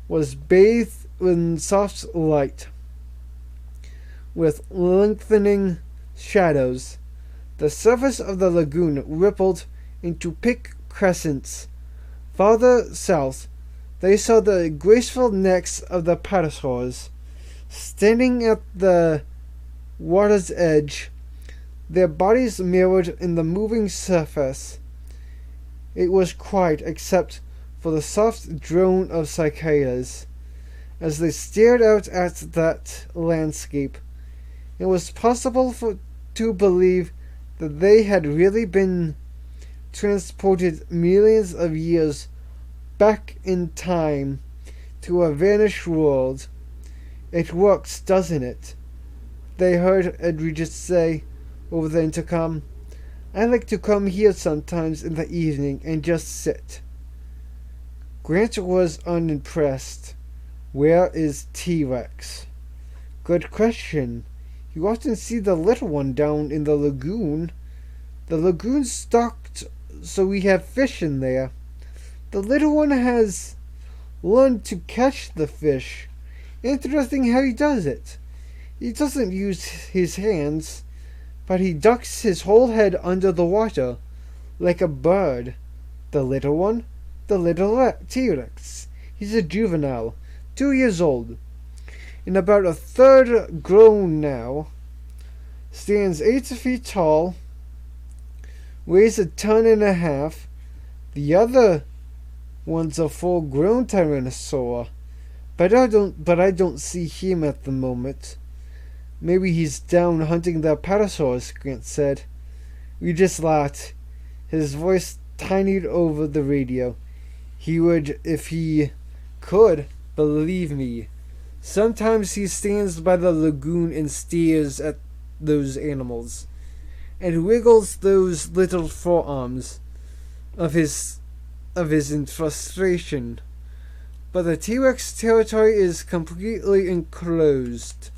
S1: was bathed in soft light, with lengthening shadows. The surface of the lagoon rippled into pink crescents. Farther south, they saw the graceful necks of the pterosaurs, standing at the water's edge, their bodies mirrored in the moving surface. It was quiet except for the soft drone of cicadas. As they stared out at that landscape, it was possible to believe that they had really been transported millions of years back in time to a vanished world. It works, doesn't it? They heard Edregis say over the intercom. I like to come here sometimes in the evening and just sit. Grant was unimpressed. Where is T-Rex? Good question. You often see the little one down in the lagoon. The lagoon's stocked, so we have fish in there. The little one has learned to catch the fish. Interesting how he does it. He doesn't use his hands, but he ducks his whole head under the water, like a bird. The little one? The little T-Rex. He's a juvenile, 2 years old, and about a third grown now. Stands 8 feet tall, weighs 1.5 tons. The other one's a full-grown tyrannosaur, but I don't see him at the moment. Maybe he's down hunting the pterosaurs, Grant said. We just laughed. His voice tinied over the radio. He would if he could, believe me. Sometimes he stands by the lagoon and stares at those animals, and wiggles those little forearms of his in frustration. But the T-Rex territory is completely enclosed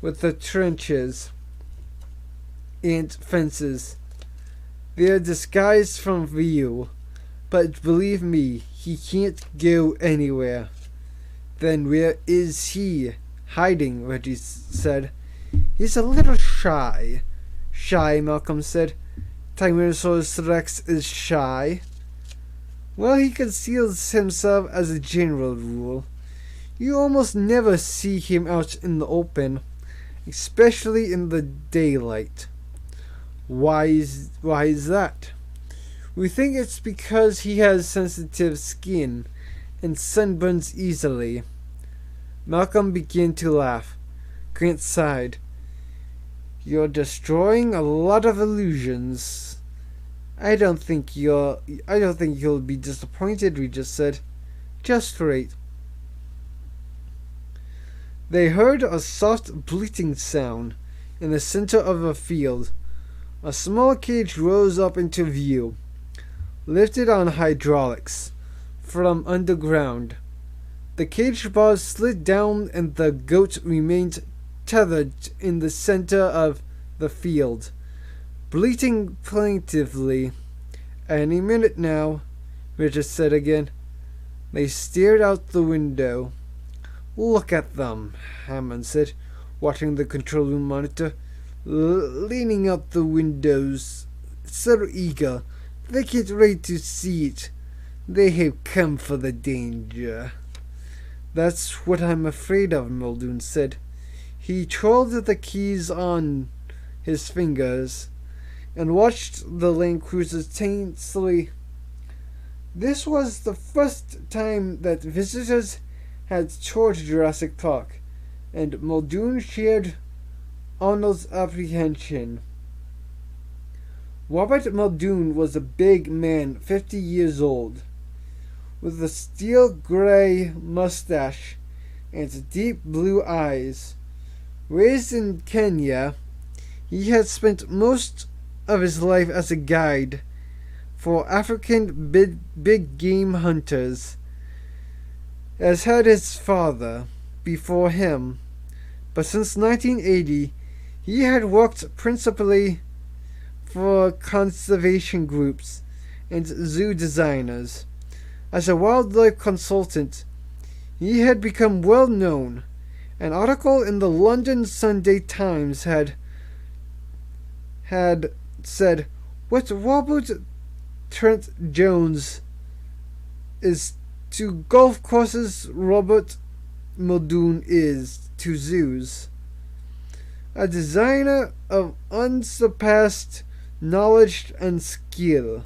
S1: with the trenches and fences. They are disguised from view, but believe me, he can't go anywhere. Then where is he hiding? Reggie said. He's a little shy. Shy, Malcolm said. Tyrannosaurus Rex is shy. Well, he conceals himself as a general rule. You almost never see him out in the open, especially in the daylight. Why is that? We think it's because he has sensitive skin and sunburns easily. Malcolm began to laugh. Grant sighed. You're destroying a lot of illusions. I don't think you'll be disappointed, Regis said. Just wait. They heard a soft bleating sound in the center of a field. A small cage rose up into view, lifted on hydraulics from underground. The cage bars slid down and the goat remained tethered in the center of the field, bleating plaintively. Any minute now, Regis said again. They stared out the window. Look at them, Hammond said, watching the control room monitor. leaning out the windows, so eager they can't wait to see it. They have come for the danger. That's what I'm afraid of, Muldoon said. He twirled the keys on his fingers and watched the land cruisers tensely. This was the first time that visitors had toured Jurassic Park, and Muldoon shared Arnold's apprehension. Robert Muldoon was a big man, 50 years old, with a steel gray mustache and deep blue eyes. Raised in Kenya, he had spent most of his life as a guide for African big game hunters, as had his father before him. But since 1980, he had worked principally for conservation groups and zoo designers. As a wildlife consultant, he had become well known. An article in the London Sunday Times had said, "What Robert Trent Jones is to golf courses, Robert Muldoon is to zoos. A designer of unsurpassed knowledge and skill."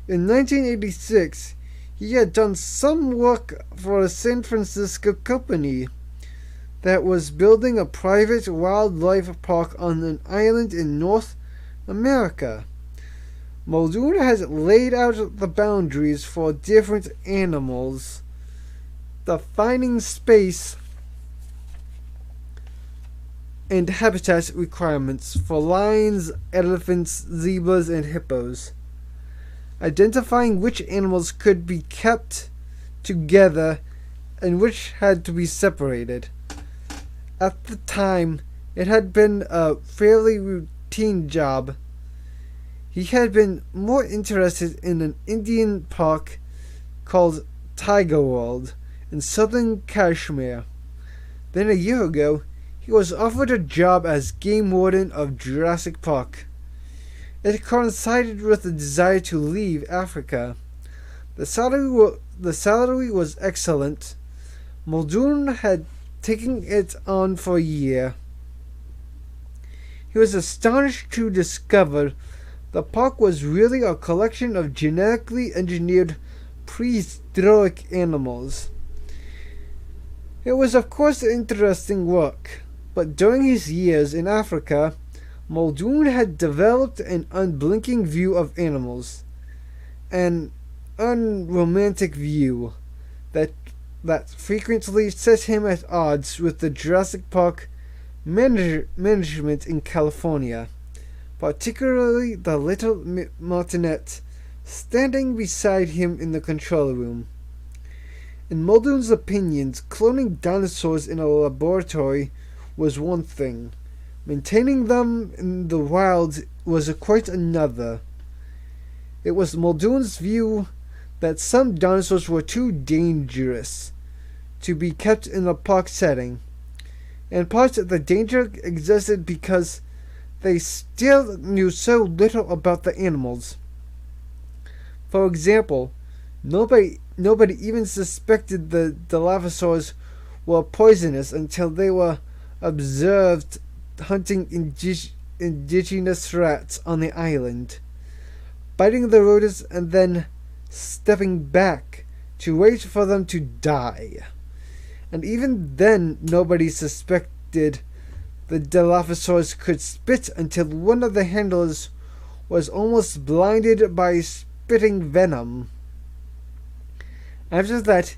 S1: In 1986, he had done some work for a San Francisco company that was building a private wildlife park on an island in North America. Muldoon has laid out the boundaries for different animals, defining space and habitat requirements for lions, elephants, zebras, and hippos, identifying which animals could be kept together and which had to be separated. At the time, it had been a fairly routine job. He had been more interested in an Indian park called Tiger World in southern Kashmir. Then a year ago, he was offered a job as game warden of Jurassic Park. It coincided with the desire to leave Africa. The salary was excellent. Muldoon had taken it on for a year. He was astonished to discover the park was really a collection of genetically engineered prehistoric animals. It was of course interesting work, but during his years in Africa, Muldoon had developed an unblinking view of animals, an unromantic view that frequently set him at odds with the Jurassic Park management in California, particularly the little martinet standing beside him in the control room. In Muldoon's opinions, cloning dinosaurs in a laboratory was one thing. Maintaining them in the wild was quite another. It was Muldoon's view that some dinosaurs were too dangerous to be kept in a park setting. In part, the danger existed because they still knew so little about the animals. For example, nobody even suspected the Dilophosaurs were poisonous until they were observed hunting indigenous rats on the island, biting the rodents and then stepping back to wait for them to die. And even then, nobody suspected the Dilophosaurs could spit until one of the handlers was almost blinded by spitting venom. After that,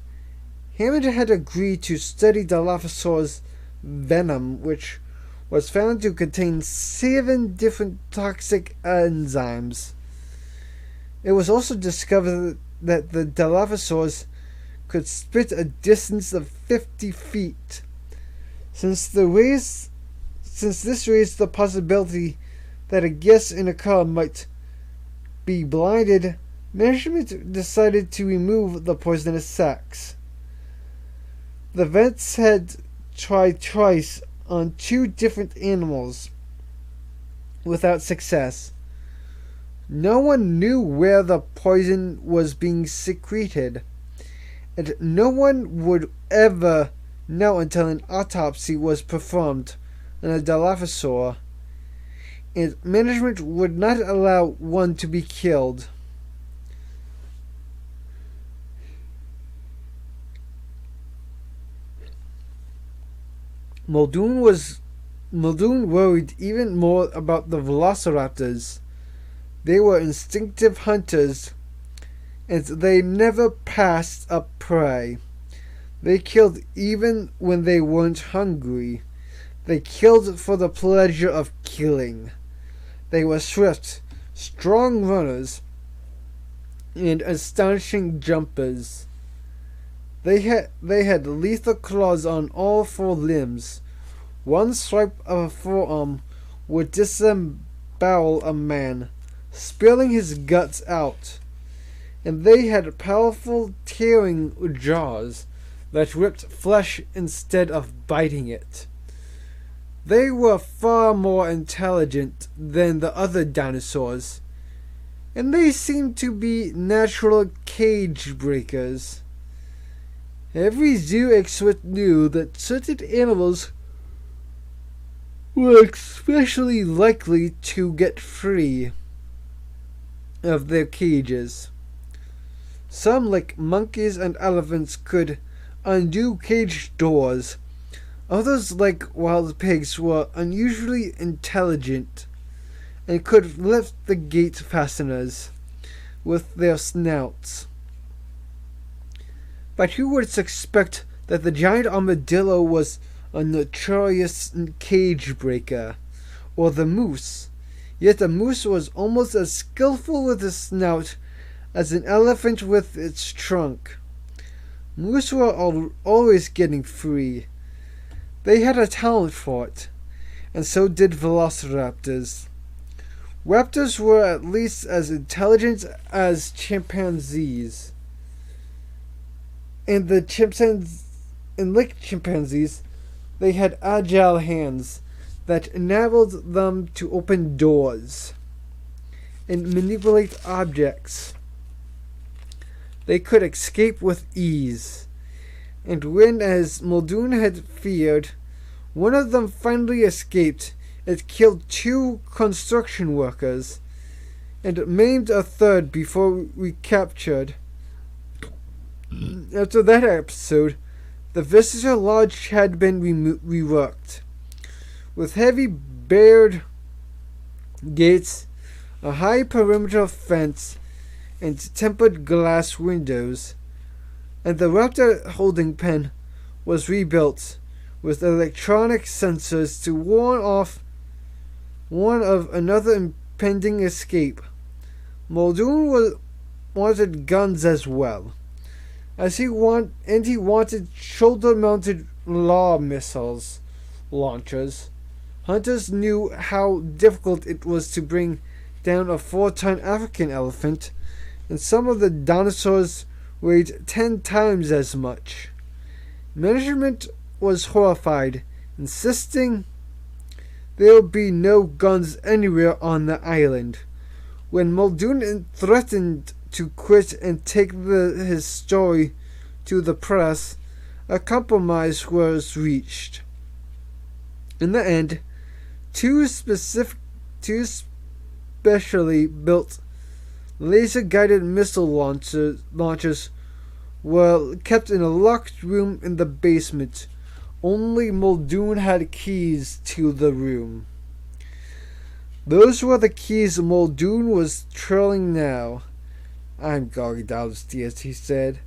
S1: Hammond had agreed to study Dilophosaur's venom, which was found to contain 7 different toxic enzymes. It was also discovered that the Dilophosaurs could spit a distance of 50 feet. Since this raised the possibility that a guest in a car might be blinded, management decided to remove the poisonous sacs. The vets had tried twice on 2 different animals, without success. No one knew where the poison was being secreted, and no one would ever know until an autopsy was performed on a Dilophosaur, and management would not allow one to be killed. Muldoon worried even more about the velociraptors. They were instinctive hunters, and they never passed up prey. They killed even when they weren't hungry. They killed for the pleasure of killing. They were swift, strong runners, and astonishing jumpers. They had lethal claws on all four limbs. One swipe of a forearm would disembowel a man, spilling his guts out. And they had powerful tearing jaws that ripped flesh instead of biting it. They were far more intelligent than the other dinosaurs, and they seemed to be natural cage breakers. Every zoo expert knew that certain animals were especially likely to get free of their cages. Some, like monkeys and elephants, could undo cage doors. Others, like wild pigs, were unusually intelligent and could lift the gate fasteners with their snouts. But who would suspect that the giant armadillo was a notorious cage breaker, or the moose? Yet the moose was almost as skillful with its snout as an elephant with its trunk. Moose were always getting free. They had a talent for it, and so did velociraptors. Raptors were at least as intelligent as chimpanzees. And like chimpanzees, they had agile hands that enabled them to open doors and manipulate objects. They could escape with ease, and when, as Muldoon had feared, one of them finally escaped, it killed 2 construction workers and maimed a third before recaptured. After that episode, the visitor lodge had been reworked, with heavy barred gates, a high perimeter fence, and tempered glass windows, and the raptor holding pen was rebuilt with electronic sensors to warn of another impending escape. Muldoon wanted guns as well, he wanted shoulder-mounted law missiles launchers. Hunters knew how difficult it was to bring down a 4-ton African elephant, and some of the dinosaurs weighed 10 times as much. Management was horrified, insisting there would be no guns anywhere on the island. When Muldoon threatened to quit and take his story to the press, a compromise was reached. In the end, two specially built laser-guided missile launchers were kept in a locked room in the basement. Only Muldoon had keys to the room. Those were the keys Muldoon was trailing now. "I'm going downstairs," he said.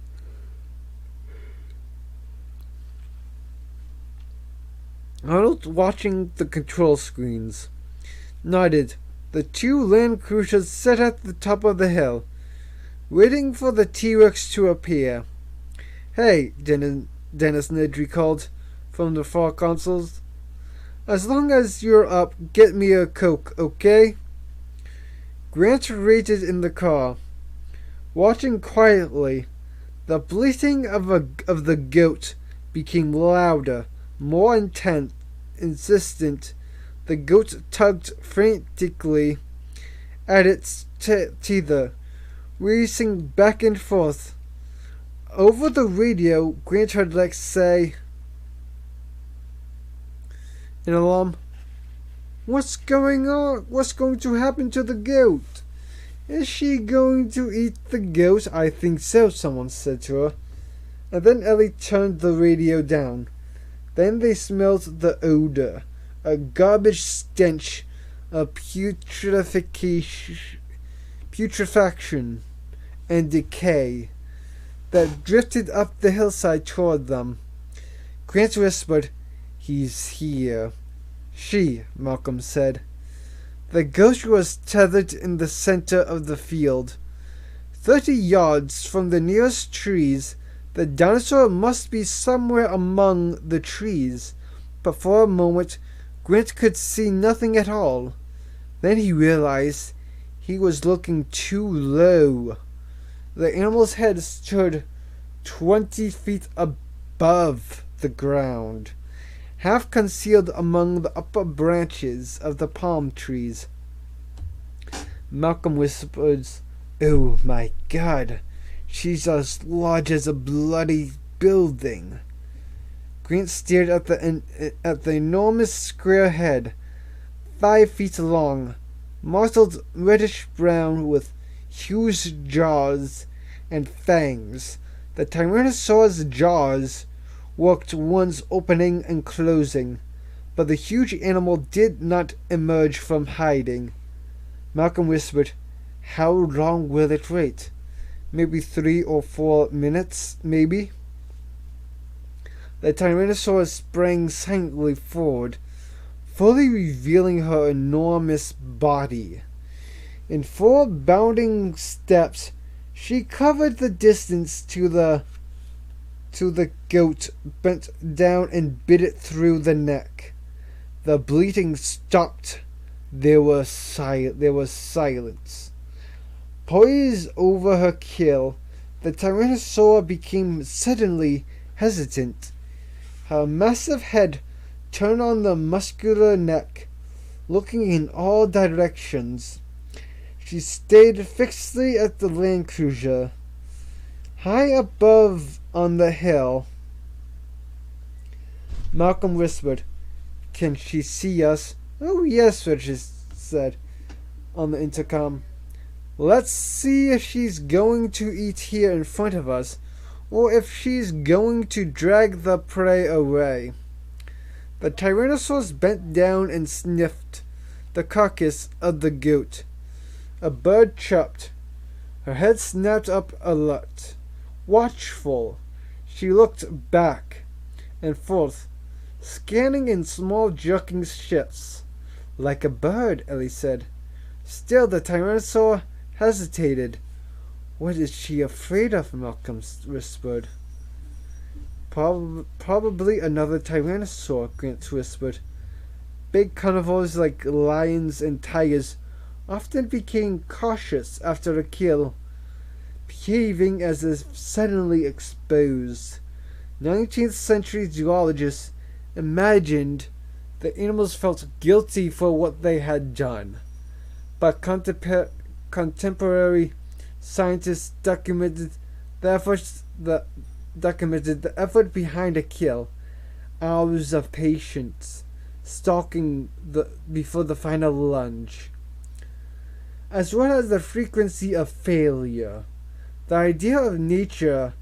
S1: Arnold, watching the control screens, nodded. The 2 land cruisers sat at the top of the hill, waiting for the T-Rex to appear. "Hey," Dennis Nedry called from the far consoles. "As long as you're up, get me a Coke, okay?" Grant waited in the car, watching quietly. The bleating of the goat became louder, more insistent The goat tugged frantically at its tether, racing back and forth. Over the radio, Grant heard Lex say in alarm, "What's going on? What's going to happen to the goat? Is she going to eat the goat?" "I think so," someone said to her. And then Ellie turned the radio down. Then they smelled the odor, a garbage stench of putrefaction and decay that drifted up the hillside toward them. Grant whispered, "He's here." "She," Malcolm said. The goat was tethered in the center of the field. 30 yards from the nearest trees, the dinosaur must be somewhere among the trees, but for a moment Grant could see nothing at all. Then he realized he was looking too low. The animal's head stood 20 feet above the ground, half concealed among the upper branches of the palm trees. Malcolm whispered, "Oh my God, she's as large as a bloody building." Grant stared at the enormous square head, 5 feet long, mottled reddish-brown with huge jaws and fangs. The Tyrannosaurus' jaws worked once opening and closing, but the huge animal did not emerge from hiding. Malcolm whispered, "How long will it wait? Maybe 3 or 4 minutes, maybe?" The Tyrannosaurus sprang silently forward, fully revealing her enormous body. In 4 bounding steps, she covered the distance to the goat, bent down and bit it through the neck. The bleating stopped. There was silence. Poised over her kill, the Tyrannosaur became suddenly hesitant. Her massive head turned on the muscular neck, looking in all directions. She stayed fixedly at the Land Cruiser. High above on the hill, Malcolm whispered, "Can she see us?" "Oh yes," Richard said on the intercom. "Let's see if she's going to eat here in front of us, or if she's going to drag the prey away." The Tyrannosaurus bent down and sniffed the carcass of the goat. A bird chirped. Her head snapped up alert. Watchful, she looked back and forth, scanning in small jerking shifts. "Like a bird," Ellie said. Still the Tyrannosaur hesitated. "What is she afraid of?" Malcolm whispered. Probably another Tyrannosaur," Grant whispered. Big carnivores like lions and tigers often became cautious after a kill, behaving as if suddenly exposed. 19th century zoologists imagined the animals felt guilty for what they had done, but contemporary scientists documented the effort behind a kill, hours of patience, stalking before the final lunge, as well as the frequency of failure. The idea of nature,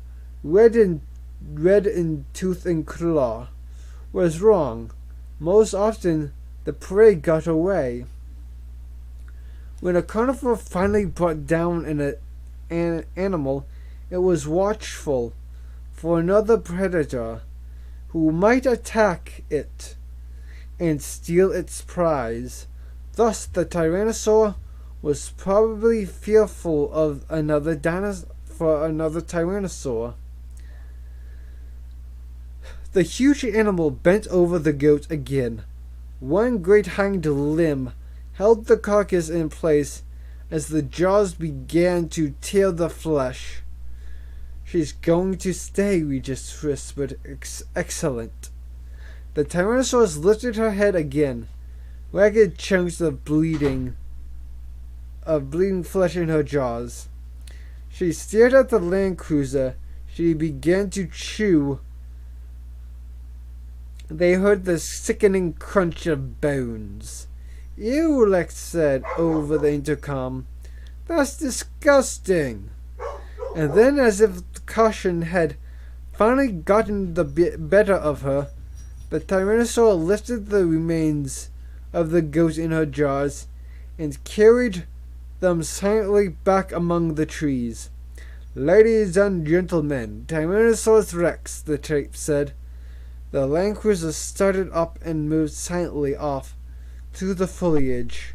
S1: red in tooth and claw, was wrong. Most often, the prey got away. When a carnivore finally brought down an animal, it was watchful for another predator who might attack it and steal its prize. Thus, the Tyrannosaur was probably fearful of another Tyrannosaur. The huge animal bent over the goat again. One great hind limb held the carcass in place as the jaws began to tear the flesh. "She's going to stay," we just whispered. Excellent. The Tyrannosaurus lifted her head again. ragged chunks of bleeding flesh in her jaws. She stared at the Land Cruiser. She began to chew. They heard the sickening crunch of bones. "Ew," Lex said over the intercom. "That's disgusting." And then, as if caution had finally gotten the better of her, the Tyrannosaur lifted the remains of the goat in her jaws and carried them silently back among the trees. "Ladies and gentlemen, Tyrannosaurus Rex," the tape said. The Land Cruiser started up and moved silently off through the foliage.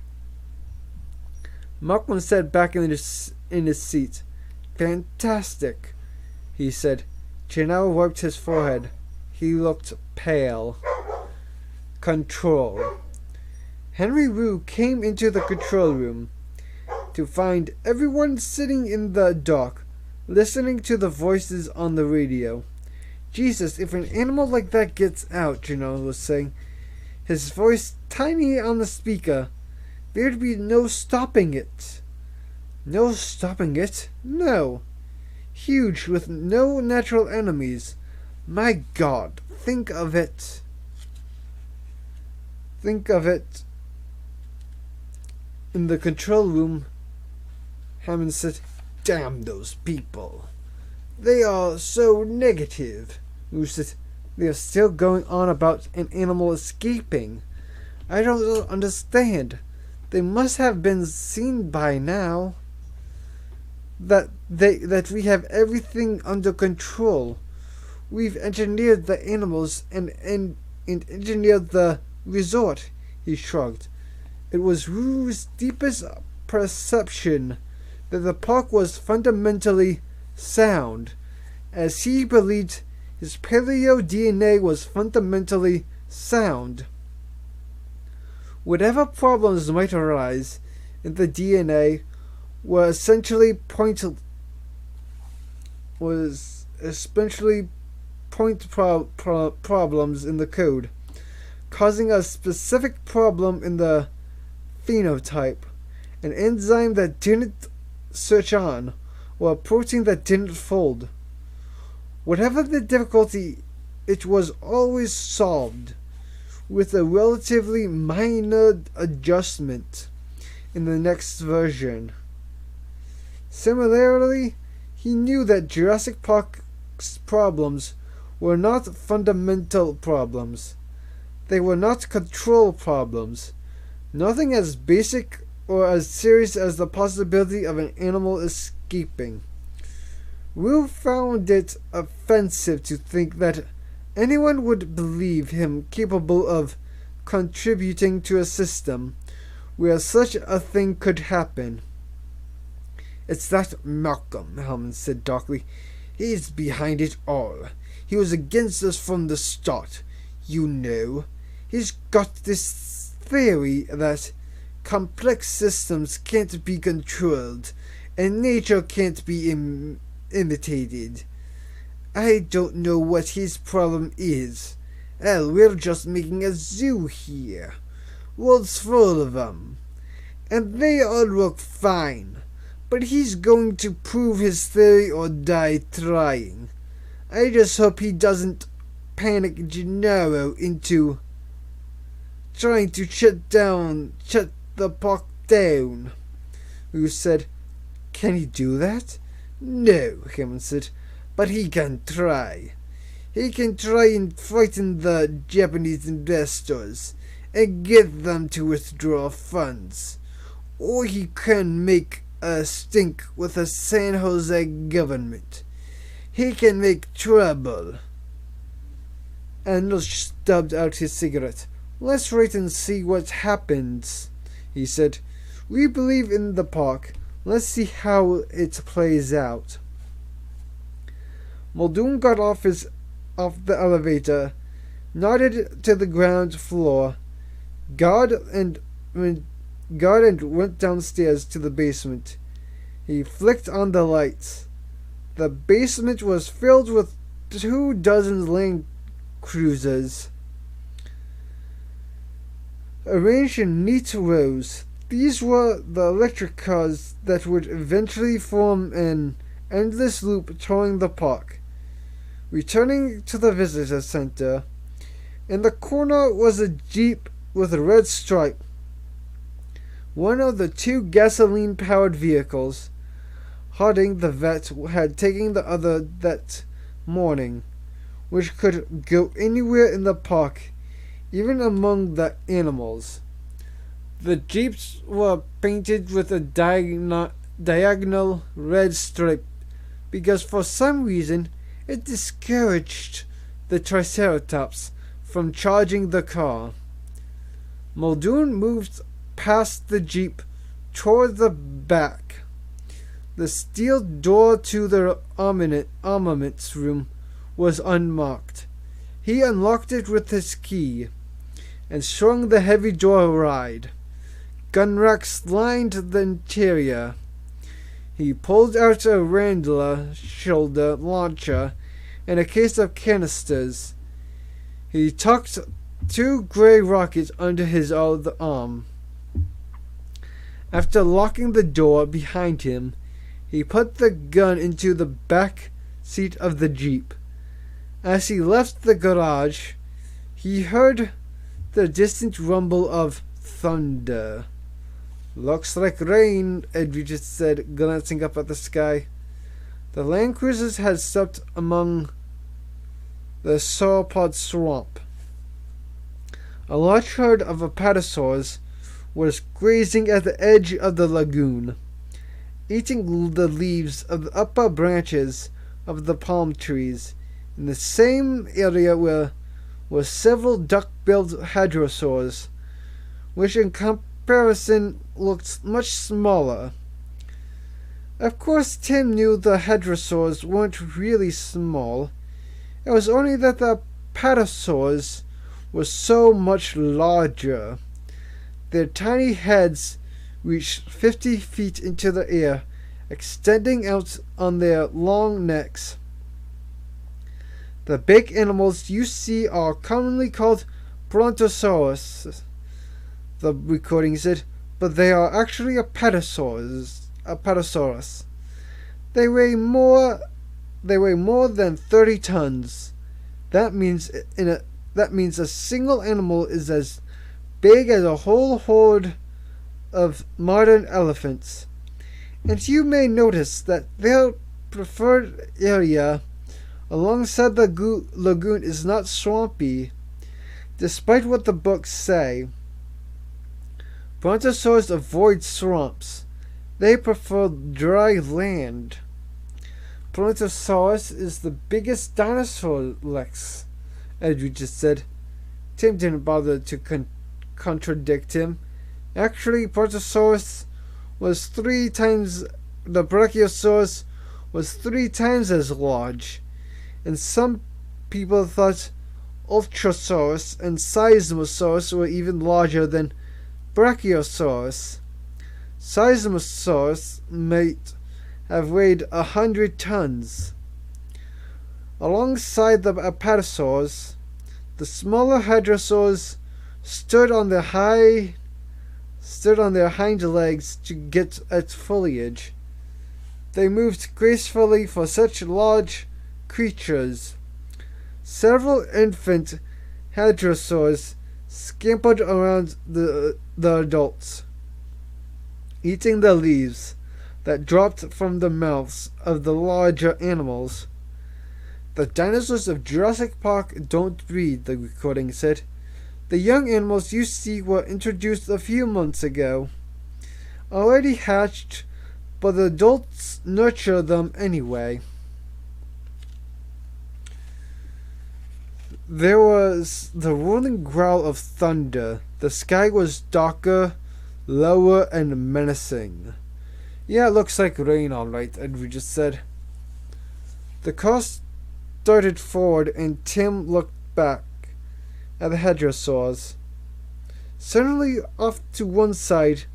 S1: Malcolm sat back in his seat. "Fantastic," he said. Gennaro wiped his forehead. He looked pale. Control. Henry Wu came into the control room to find everyone sitting in the dock, listening to the voices on the radio. "Jesus, if an animal like that gets out," Gennaro was saying, his voice tiny on the speaker, "there'd be no stopping it." "No stopping it? No. Huge, with no natural enemies. My God, think of it." Think of it. In the control room, Hammond said, "Damn those people. They are so negative." Wu said, "They are still going on about an animal escaping. I don't understand. They must have been seen by now. That we have everything under control. We've engineered the animals and engineered the resort." He shrugged. It was Wu's deepest perception that the park was fundamentally sound, as he believed his paleo DNA was fundamentally sound. Whatever problems might arise in the DNA were essentially point problems in the code, causing a specific problem in the phenotype, an enzyme that didn't switch on, or a protein that didn't fold. Whatever the difficulty, it was always solved with a relatively minor adjustment in the next version. Similarly, he knew that Jurassic Park's problems were not fundamental problems. They were not control problems. Nothing as basic or as serious as the possibility of an animal escaping. Wu found it offensive to think that anyone would believe him capable of contributing to a system where such a thing could happen. "It's that Malcolm," Hellman said darkly. "He's behind it all. He was against us from the start. You know, he's got this theory that complex systems can't be controlled and nature can't be imitated. I don't know what his problem is. Hell, we're just making a zoo here. World's full of them. And they all look fine. But he's going to prove his theory or die trying. I just hope he doesn't panic Gennaro into trying to shut the park down." Wu said, "Can he do that?" "No," Hammond said, "but he can try. He can try and frighten the Japanese investors and get them to withdraw funds. Or he can make a stink with the San Jose government. He can make trouble." Arnold stubbed out his cigarette. "Let's wait and see what happens," he said. "We believe in the park. Let's see how it plays out." Muldoon got off the elevator, nodded to the ground floor, got and went downstairs to the basement. He flicked on the lights. The basement was filled with 24 Land Cruisers. arranged in neat rows. These were the electric cars that would eventually form an endless loop touring the park. Returning to the visitor center, in the corner was a Jeep with a red stripe, one of the two gasoline-powered vehicles Harding the vet had taken the other that morning, which could go anywhere in the park, even among the animals. The Jeeps were painted with a diagonal red stripe because for some reason it discouraged the Triceratops from charging the car. Muldoon moved past the Jeep toward the back. The steel door to the armaments room was unmarked. He unlocked it with his key and swung the heavy door wide. Gun racks lined the interior. He pulled out a Randler shoulder launcher and a case of canisters. He tucked two gray rockets under his other arm. After locking the door behind him, he put the gun into the back seat of the Jeep. As he left the garage, he heard the distant rumble of thunder. "Looks like rain," Edridge said, glancing up at the sky. The land cruisers had stopped among the sauropod swamp. A large herd of apatosaurs was grazing at the edge of the lagoon, eating the leaves of the upper branches of the palm trees. In the same area were several duck-billed hadrosaurs, which in comparison looked much smaller. Of course, Tim knew the hadrosaurs weren't really small. It was only that the apatosaurs were so much larger. Their tiny heads reached 50 feet into the air, extending out on their long necks. The big animals you see are commonly called brontosaurus, the recording said, but they are actually apatosaurs. They weigh more than 30 tons. That means a single animal is as big as a whole horde of modern elephants. And you may notice that their preferred area alongside the lagoon is not swampy, despite what the books say. Brontosaurs avoid swamps. They prefer dry land. Brontosaurus is the biggest dinosaur, Lex, Edward just said. Tim didn't bother to contradict him. Actually, Brontosaurus was 3 times... The Brachiosaurus was 3 times as large. And some people thought Ultrasaurus and Seismosaurus were even larger than Brachiosaurus. Seismosaurus might have weighed 100 tons. Alongside the apatosaurs, the smaller hadrosaurs stood on their hind legs to get at foliage. They moved gracefully for such large creatures. Several infant hadrosaurs scampered around the adults, eating the leaves that dropped from the mouths of the larger animals. The dinosaurs of Jurassic Park don't breed, the recording said. The young animals you see were introduced a few months ago. Already hatched, but the adults nurture them anyway. There was the rolling growl of thunder. The sky was darker, lower, and menacing. "Yeah, it looks like rain, all right," Edward just said. The car started forward, and Tim looked back at the hadrosaurs. Suddenly, off to one side,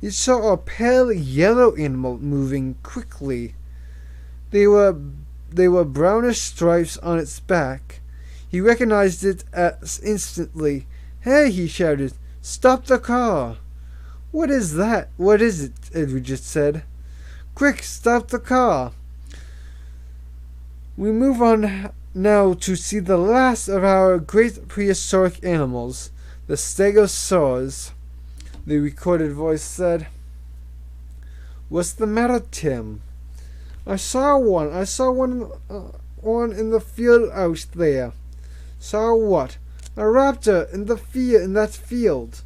S1: he saw a pale yellow animal moving quickly. There were brownish stripes on its back. He recognized it as instantly. "Hey!" he shouted. Stop the car! What is that? What is it? Edward just said. Quick, stop the car! We move on now to see the last of our great prehistoric animals, the stegosaurs, the recorded voice said. What's the matter, Tim? I saw one in the field out there. Saw what? A raptor in that field.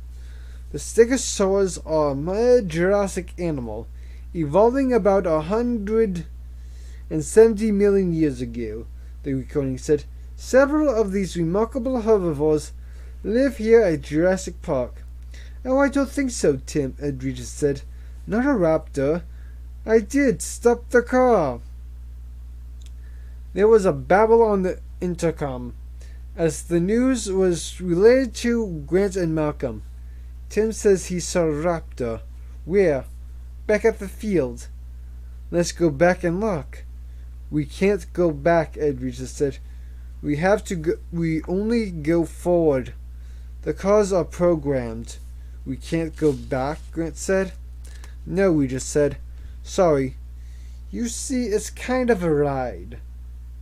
S1: The stegosaurs are a mid-Jurassic animal, evolving about 170 million years ago, the recording said. Several of these remarkable herbivores live here at Jurassic Park. Oh, I don't think so, Tim, Edridge said. Not a raptor. I did. Stop the car. There was a babble on the intercom as the news was relayed to Grant and Malcolm. Tim says he saw a raptor. Where? Back at the field. Let's go back and look. We can't go back, Edridge said. We have to go. We only go forward. The cars are programmed. We can't go back, Grant said. No, we just said. Sorry. You see, it's kind of a ride.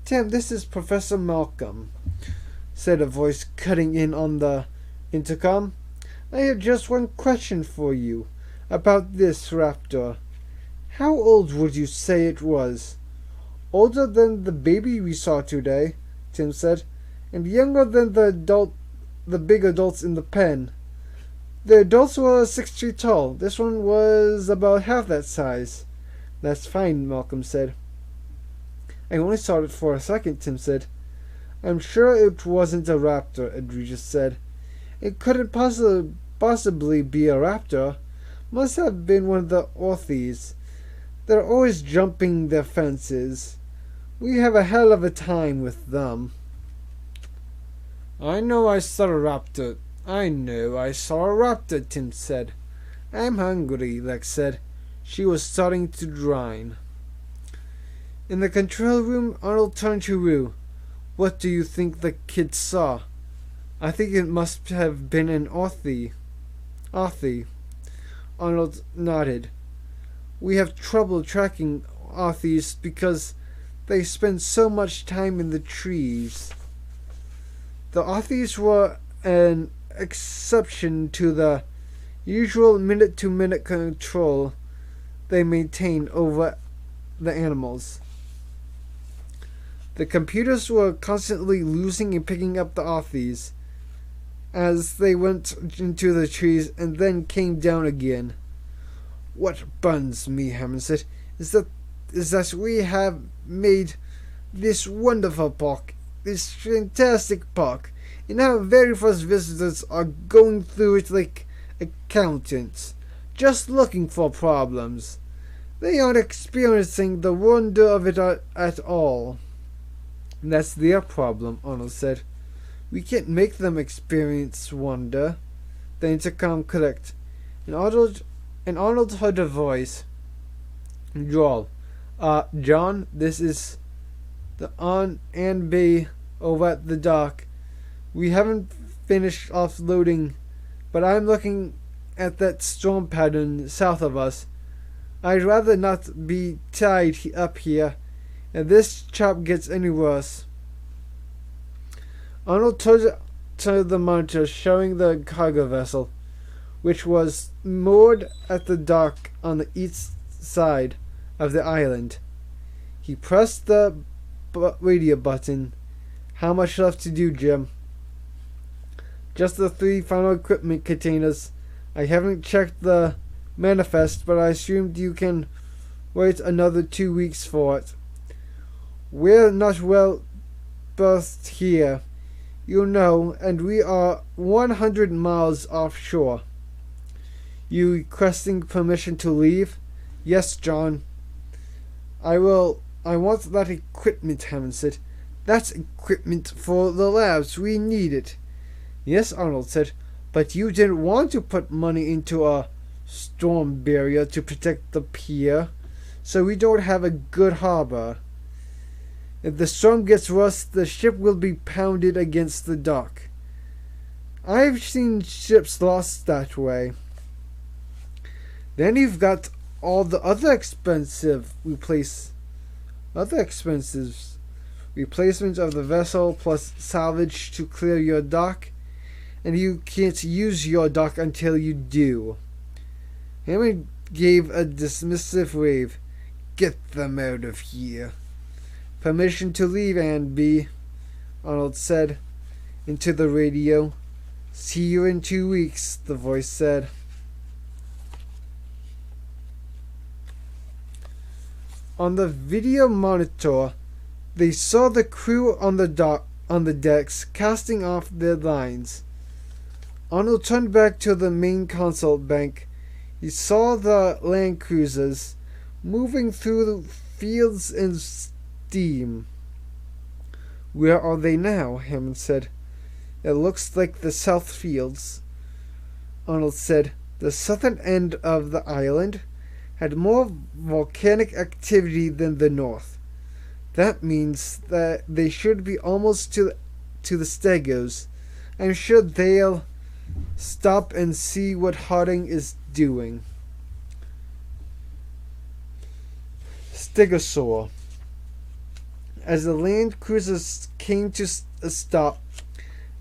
S1: Tim, this is Professor Malcolm, said a voice cutting in on the intercom. I have just one question for you about this raptor. How old would you say it was? Older than the baby we saw today, Tim said, and younger than the big adults in the pen. The adults were 6 feet tall. This one was about half that size. That's fine, Malcolm said. I only saw it for a second, Tim said. I'm sure it wasn't a raptor, Edridge said. It couldn't possibly be a raptor. Must have been one of the orthies. They're always jumping their fences. We have a hell of a time with them. I know I saw a raptor, Tim said. I'm hungry, Lex said. She was starting to whine. In the control room, Arnold turned to Rue. What do you think the kid saw? I think it must have been an orthie. Arnold nodded. We have trouble tracking orthies because they spend so much time in the trees. The orthies were an exception to the usual minute-to-minute control they maintain over the animals. The computers were constantly losing and picking up the orthies as they went into the trees and then came down again. What burns me, Hammond said, is that we have made this wonderful park, this fantastic park, and our very first visitors are going through it like accountants, just looking for problems. They aren't experiencing the wonder of it at all. That's their problem, Arnold said. We can't make them experience wonder. The intercom clicked, and Arnold heard a voice. Drawl. John, this is the On and B over at the dock. We haven't finished offloading, but I'm looking at that storm pattern south of us. I'd rather not be tied up here if this chop gets any worse. Arnold turned to the monitor showing the cargo vessel, which was moored at the dock on the east side of the island. He pressed the radio button. How much left to do, Jim? Just the 3 final equipment containers. I haven't checked the manifest, but I assumed you can wait another 2 weeks for it. We're not well berthed here, you know, and we are 100 miles offshore. You requesting permission to leave? Yes, John. I want that equipment, Hammond said. That's equipment for the labs. We need it. Yes, Arnold said, but you didn't want to put money into a storm barrier to protect the pier, so we don't have a good harbor. If the storm gets worse, the ship will be pounded against the dock. I've seen ships lost that way. Then you've got all the other expenses. Replacement of the vessel plus salvage to clear your dock, and you can't use your dock until you do. Hammond gave a dismissive wave. Get them out of here. Permission to leave, and B, Arnold said into the radio. See you in 2 weeks, the voice said. On the video monitor, they saw the crew on the decks casting off their lines. Arnold turned back to the main console bank. He saw the land cruisers moving through the fields in steam. Where are they now? Hammond said. It looks like the south fields. Arnold said. The southern end of the island had more volcanic activity than the north. That means that they should be almost to the Stegos. I'm sure they'll stop and see what Harding is doing. Stegosaur. As the land cruisers came to a stop,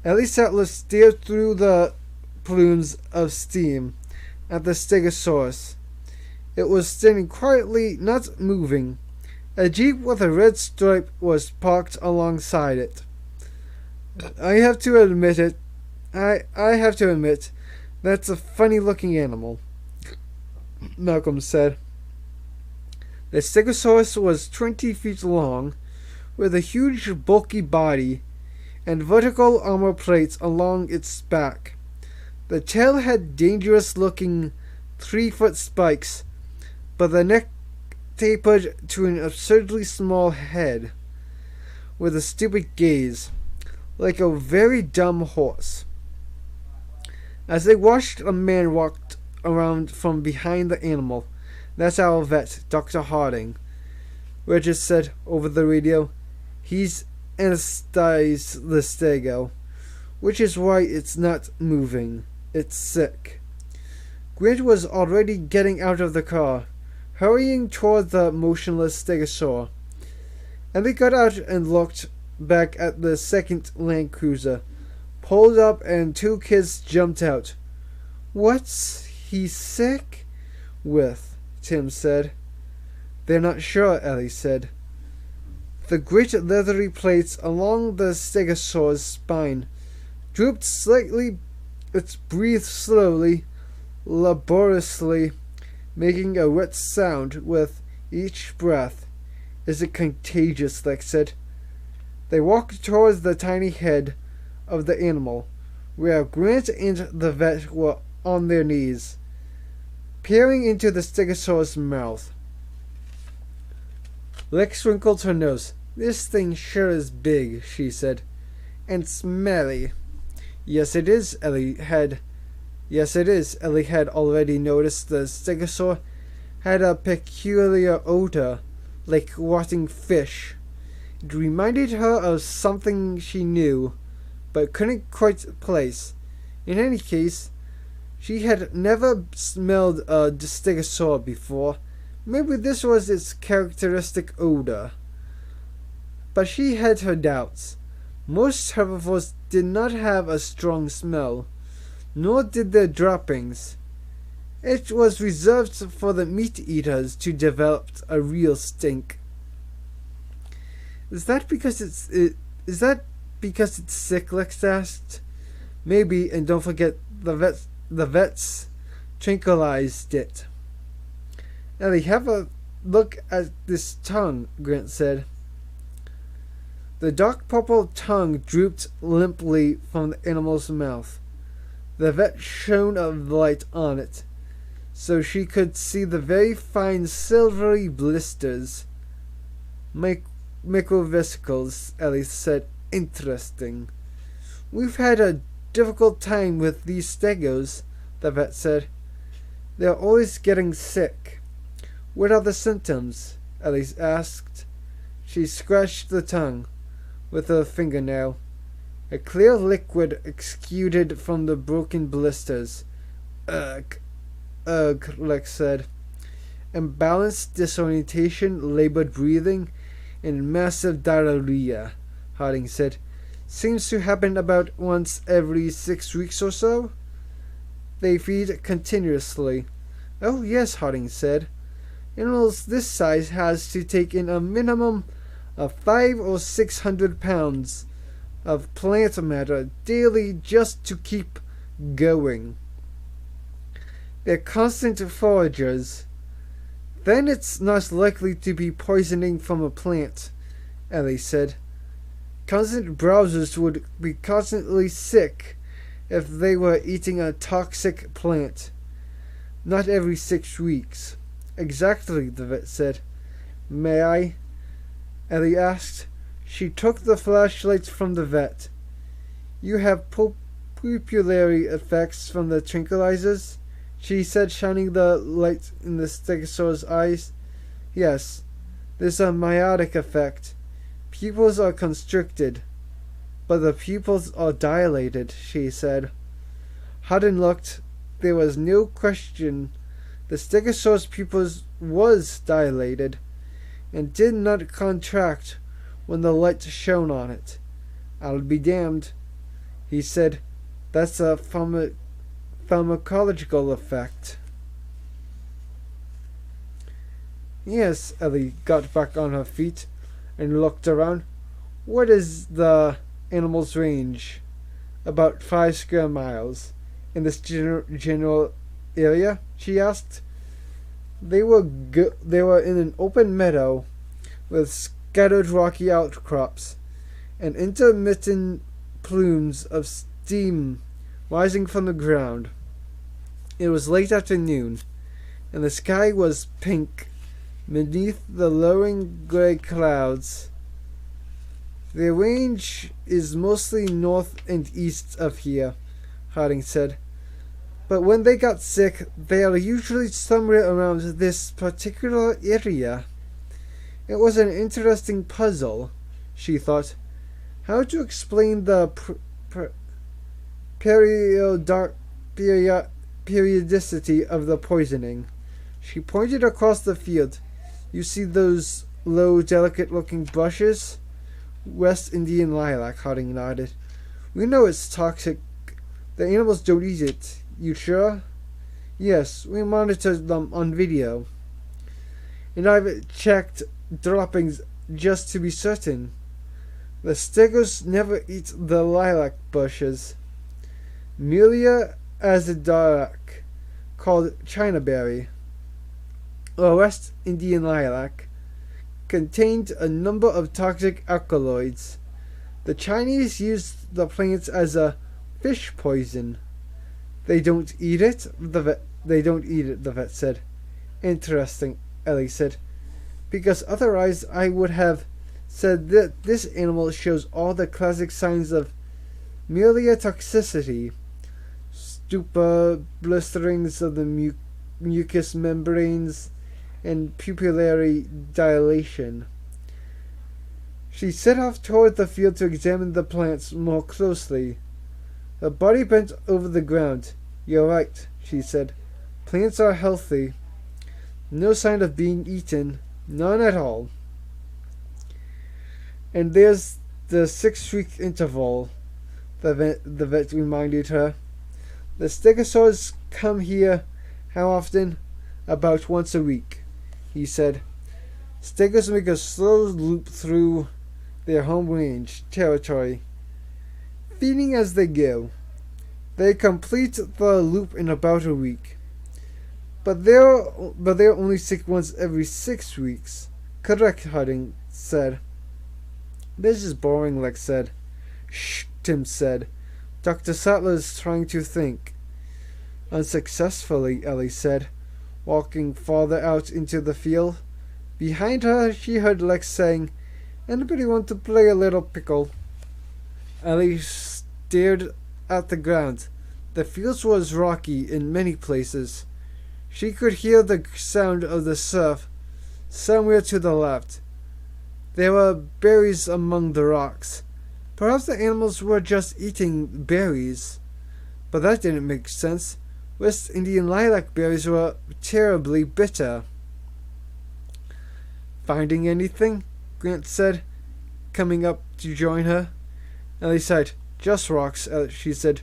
S1: Ellie Sattler stared through the plumes of steam at the Stegosaurus. It was standing quietly, not moving. A jeep with a red stripe was parked alongside it. I have to admit, that's a funny-looking animal, Malcolm said. The Stegosaurus was 20 feet long, with a huge bulky body and vertical armor plates along its back. The tail had dangerous-looking 3-foot spikes, but the neck tapered to an absurdly small head, with a stupid gaze, like a very dumb horse. As they watched, a man walked around from behind the animal. That's our vet, Dr. Harding, Regis said over the radio. He's anesthetized the stego, which is why it's not moving. It's sick. Grant was already getting out of the car, hurrying toward the motionless stegosaur. And they got out and looked back at the second Land Cruiser, pulled up, and 2 kids jumped out. What's he sick with? Tim said. They're not sure, Ellie said. The great leathery plates along the stegosaur's spine drooped slightly. It breathed slowly, laboriously, making a wet sound with each breath. Is it contagious? Lex said. They walked towards the tiny head of the animal, where Grant and the vet were on their knees, peering into the stegosaur's mouth. Lex wrinkled her nose. This thing sure is big, she said. And smelly. Yes, it is, Ellie had already noticed the stegosaur had a peculiar odor, like rotting fish. It reminded her of something she knew, but couldn't quite place. In any case, she had never smelled a stegosaur before. Maybe this was its characteristic odor. But she had her doubts. Most herbivores did not have a strong smell, nor did their droppings. It was reserved for the meat-eaters to develop a real stink. Is that because it's sick? Lex asked. Maybe, and don't forget the vets tranquilized it. Ellie, have a look at this tongue, Grant said. The dark purple tongue drooped limply from the animal's mouth. The vet shone a light on it, so she could see the very fine silvery blisters. Microvesicles, Ellie said. Interesting. We've had a difficult time with these stegos, the vet said. They're always getting sick. What are the symptoms? Ellie asked. She scratched the tongue with her fingernail. A clear liquid exuded from the broken blisters. Ugh, ugh, Lex said. Imbalanced disorientation, labored breathing, and massive diarrhea, Harding said. Seems to happen about once every 6 weeks or so. They feed continuously. Oh yes, Harding said. Animals this size has to take in a minimum of 500 or 600 pounds of plant matter daily just to keep going. They're constant foragers. Then it's not likely to be poisoning from a plant, Ellie said. Constant browsers would be constantly sick if they were eating a toxic plant. Not every 6 weeks. Exactly, the vet said. May I? Ellie asked. She took the flashlight from the vet. You have pupillary effects from the tranquilizers? She said, shining the light in the stegosaur's eyes. Yes, there's a miotic effect. Pupils are constricted, but the pupils are dilated, she said. Hardin looked. There was no question. The stegosaur's pupils was dilated, and did not contract when the light shone on it. I'll be damned, he said. That's a pharmacological effect. Yes, Ellie got back on her feet and looked around. What is the animal's range? About 5 square miles. In this general area? She asked. They were in an open meadow with scattered rocky outcrops and intermittent plumes of steam rising from the ground. It was late afternoon, and the sky was pink beneath the lowering gray clouds. The range is mostly north and east of here, Harding said. But when they got sick, they are usually somewhere around this particular area. It was an interesting puzzle, she thought. How to explain the periodicity of the poisoning. She pointed across the field. You see those low, delicate-looking bushes? West Indian lilac, Harding nodded. We know it's toxic. The animals don't eat it. You sure? Yes, we monitored them on video. And I've checked droppings just to be certain. The stegos never eat the lilac bushes. Melia azadirach, called Chinaberry, or West Indian lilac, contained a number of toxic alkaloids. The Chinese used the plants as a fish poison. They don't eat it, the vet said. Interesting, Ellie said. Because otherwise I would have said that this animal shows all the classic signs of Melia toxicity. Stupor, blisterings of the mucous membranes, and pupillary dilation. She set off toward the field to examine the plants more closely. Her body bent over the ground. You're right, she said. Plants are healthy. No sign of being eaten. None at all. And there's the 6-week interval, the vet reminded her. The stegosaurs come here how often? About once a week, he said. Stegos make a slow loop through their home range territory, feeding as they go. They complete the loop in about a week. But they're only sick once every 6 weeks. Correct, Harding said. This is boring, Lex said. Shh, Tim said. Dr. Sattler's trying to think. Unsuccessfully, Ellie said, walking farther out into the field. Behind her, she heard Lex saying, Anybody want to play a little pickle? Ellie stared at the ground. The field was rocky in many places. She could hear the sound of the surf somewhere to the left. There were berries among the rocks, Perhaps the animals were just eating berries. But that didn't make sense. West Indian lilac berries were terribly bitter. Finding anything? Grant said, coming up to join her. Ellie sighed. Just rocks, she said.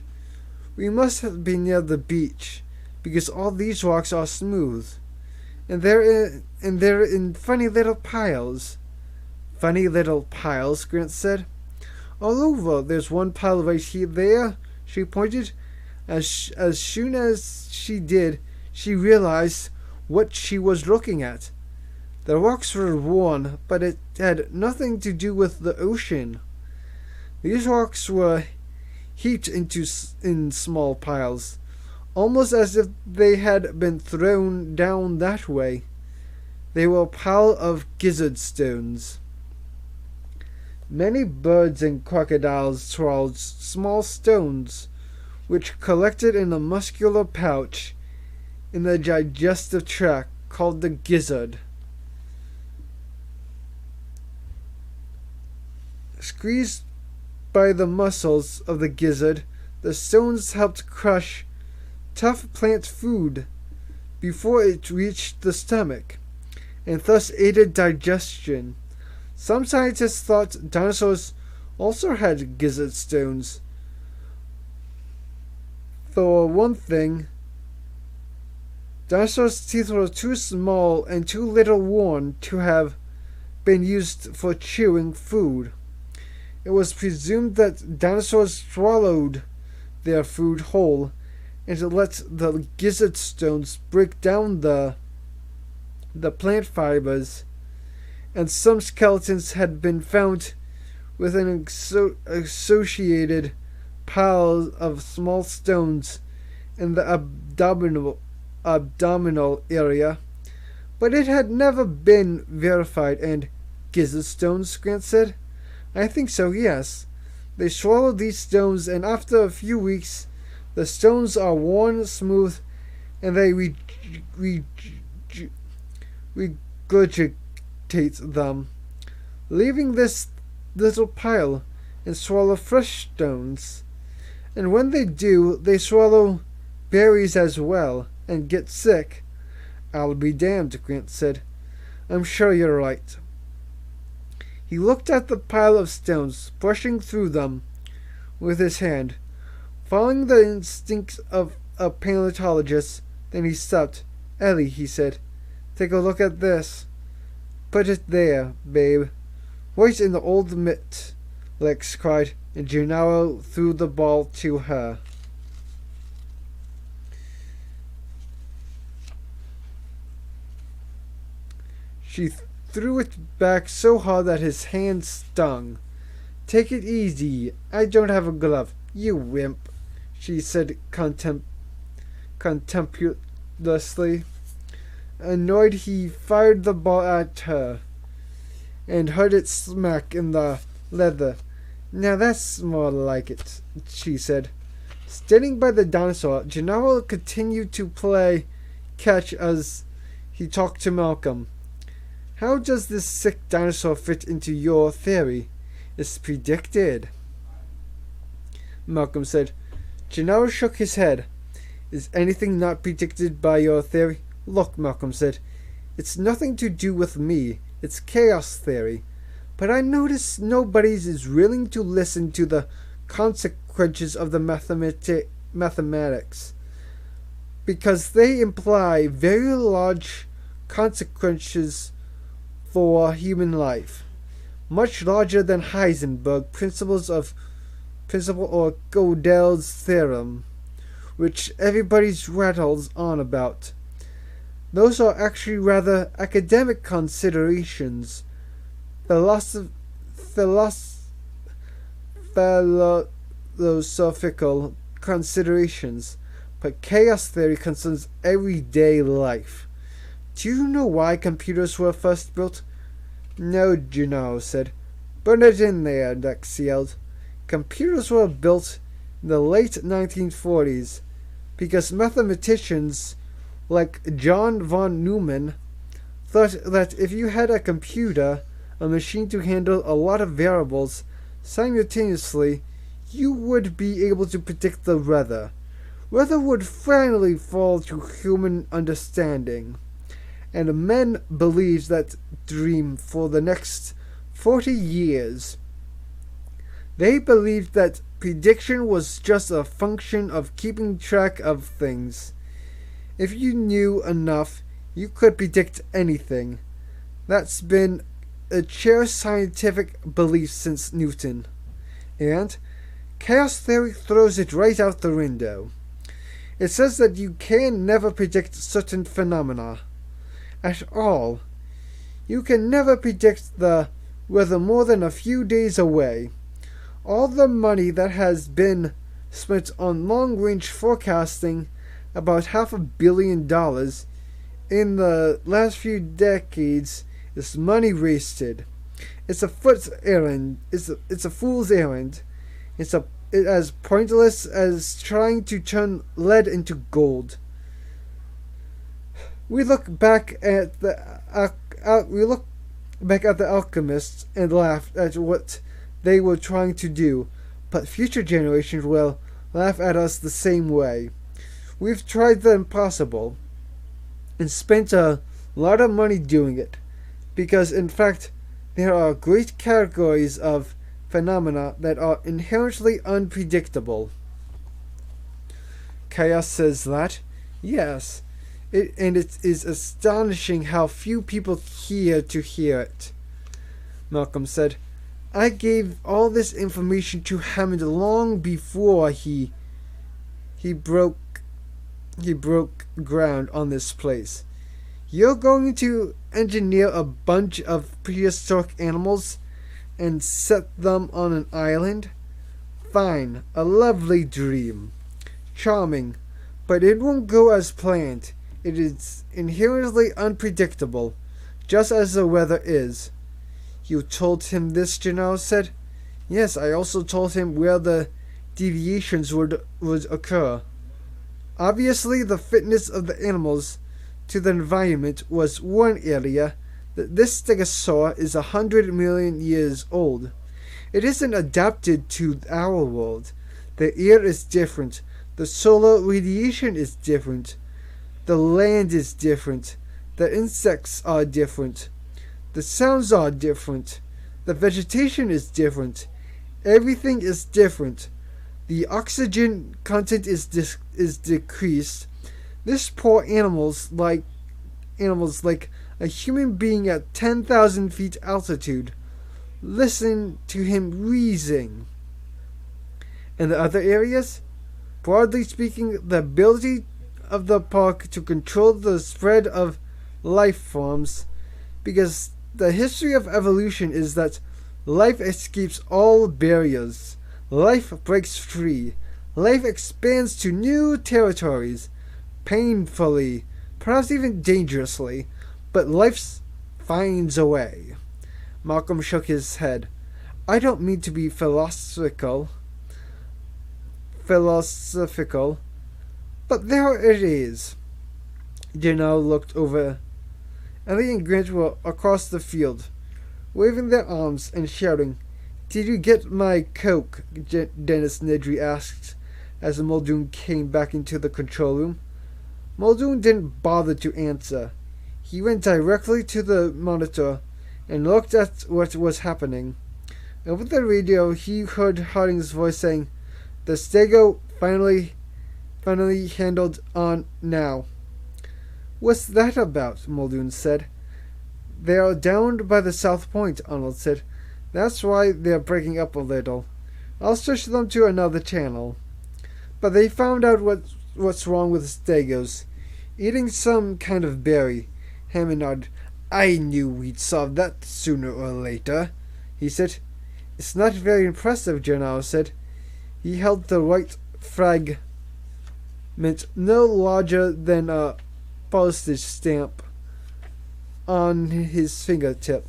S1: We must be near the beach, because all these rocks are smooth. And they're in funny little piles. Funny little piles, Grant said. All over. There's one pile right here there, she pointed. As soon as she did, she realized what she was looking at. The rocks were worn, but it had nothing to do with the ocean. These rocks were heaped in small piles, almost as if they had been thrown down that way. They were a pile of gizzard stones. Many birds and crocodiles swallowed small stones, which collected in a muscular pouch in the digestive tract called the gizzard. Squeezed by the muscles of the gizzard, the stones helped crush tough plant food before it reached the stomach, and thus aided digestion. Some scientists thought dinosaurs also had gizzard stones. For one thing, dinosaurs' teeth were too small and too little worn to have been used for chewing food. It was presumed that dinosaurs swallowed their food whole and let the gizzard stones break down the plant fibers, and some skeletons had been found with an associated pile of small stones in the abdominal area, but it had never been verified. And gizzard stones, Grant said. I think so, yes. They swallow these stones, and after a few weeks, the stones are worn smooth, and they regurgitate them, leaving this little pile, and swallow fresh stones. And when they do, they swallow berries as well, and get sick. I'll be damned, Grant said. I'm sure you're right. He looked at the pile of stones, brushing through them with his hand, following the instincts of a paleontologist. Then he stopped. Ellie, he said, take a look at this. Put it there, babe. Right in the old mitt, Lex cried, and Gennaro threw the ball to her. She threw it back so hard that his hand stung. Take it easy. I don't have a glove. You wimp, she said contemptuously. Annoyed, he fired the ball at her and heard it smack in the leather. Now that's more like it, she said. Standing by the dinosaur, Gennaro continued to play catch as he talked to Malcolm. How does this sick dinosaur fit into your theory? It's predicted, Malcolm said. Gennaro shook his head. Is anything not predicted by your theory? Look, Malcolm said. It's nothing to do with me. It's chaos theory. But I notice nobody is willing to listen to the consequences of the mathematics, because they imply very large consequences for human life, much larger than Heisenberg principle or Gödel's theorem, which everybody's rattles on about. Those are actually rather academic considerations, philosophical considerations, but chaos theory concerns everyday life. Do you know why computers were first built? No, Gennaro said. Burn it in there, Lex yelled. Computers were built in the late 1940s because mathematicians like John von Neumann thought that if you had a computer, a machine to handle a lot of variables, Simultaneously, you would be able to predict the weather. Weather would finally fall to human understanding. And men believed that dream for the next 40 years. They believed that prediction was just a function of keeping track of things. If you knew enough, you could predict anything. That's been a cherished scientific belief since Newton. And chaos theory throws it right out the window. It says that you can never predict certain phenomena at all. You can never predict the weather more than a few days away. All the money that has been spent on long-range forecasting, about $500 million in the last few decades, is money wasted. It's a fool's errand. It's a fool's errand. It's as pointless as trying to turn lead into gold. We look back at the alchemists and laugh at what they were trying to do, but future generations will laugh at us the same way. We've tried the impossible and spent a lot of money doing it, because in fact there are great categories of phenomena that are inherently unpredictable. Chaos says that, yes, it is astonishing how few people care to hear it. Malcolm said, I gave all this information to Hammond long before he broke ground on this place. You're going to engineer a bunch of prehistoric animals and set them on an island? Fine, a lovely dream. Charming, but it won't go as planned. It is inherently unpredictable, just as the weather is. You told him this, Gennaro said. Yes, I also told him where the deviations would occur. Obviously, the fitness of the animals to the environment was one area. This stegosaur is 100 million years old. It isn't adapted to our world. The air is different. The solar radiation is different. The land is different. The insects are different. The sounds are different. The vegetation is different. Everything is different. The oxygen content is decreased. This poor animals like a human being at 10,000 feet altitude. Listen to him wheezing. In the other areas, broadly speaking, the ability of the park to control the spread of life forms, because the history of evolution is that life escapes all barriers. Life breaks free. Life expands to new territories, painfully, perhaps even dangerously, but life finds a way. Malcolm shook his head. I don't mean to be philosophical, but there it is. Gennaro looked over. Ellie and Grant were across the field, waving their arms and shouting. Did you get my Coke? Dennis Nedry asked as Muldoon came back into the control room. Muldoon didn't bother to answer. He went directly to the monitor and looked at what was happening. Over the radio, he heard Harding's voice saying, "The Stego finally handled on now." "What's that about?" Muldoon said. "They are down by the South Point," Arnold said. "That's why they're breaking up a little. I'll switch them to another channel." But they found out what's wrong with the Stegos. Eating some kind of berry. Hammond nodded. "I knew we'd solve that sooner or later," he said. "It's not very impressive," Gennaro said. He held the white fragment no larger than a postage stamp on his fingertip.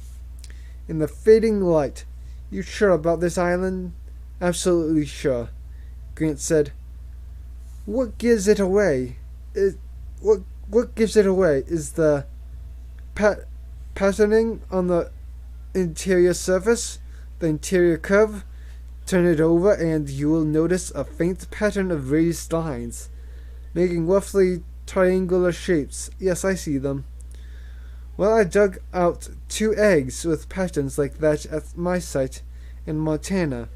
S1: In the fading light. "You sure about this island?" "Absolutely sure," Grant said. What gives it away? What gives it away is the patterning on the interior surface, the interior curve. Turn it over and you will notice a faint pattern of raised lines, making roughly triangular shapes. Yes, I see them. Well, I dug out 2 eggs with patterns like that at my site in Montana.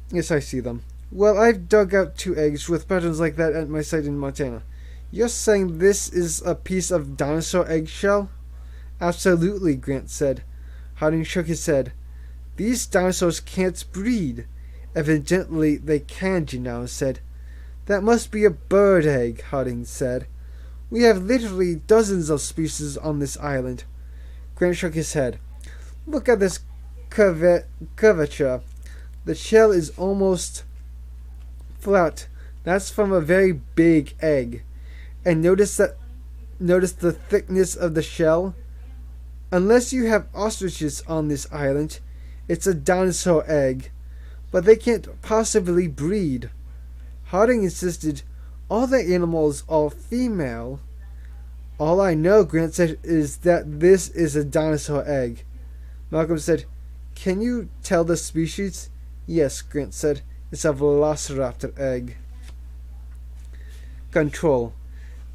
S1: Yes, I see them. Well, I've dug out 2 eggs with patterns like that at my site in Montana. You're saying this is a piece of dinosaur eggshell? Absolutely, Grant said. Harding shook his head. These dinosaurs can't breed. Evidently they can, Gennaro said. That must be a bird egg, Harding said. We have literally dozens of species on this island. Grant shook his head. Look at this curvature. The shell is almost flat. That's from a very big egg. And notice the thickness of the shell. Unless you have ostriches on this island, it's a dinosaur egg. But they can't possibly breed. Harding insisted, all the animals are female. All I know, Grant said, is that this is a dinosaur egg. Malcolm said, can you tell the species? Yes, Grant said, it's a velociraptor egg. Control.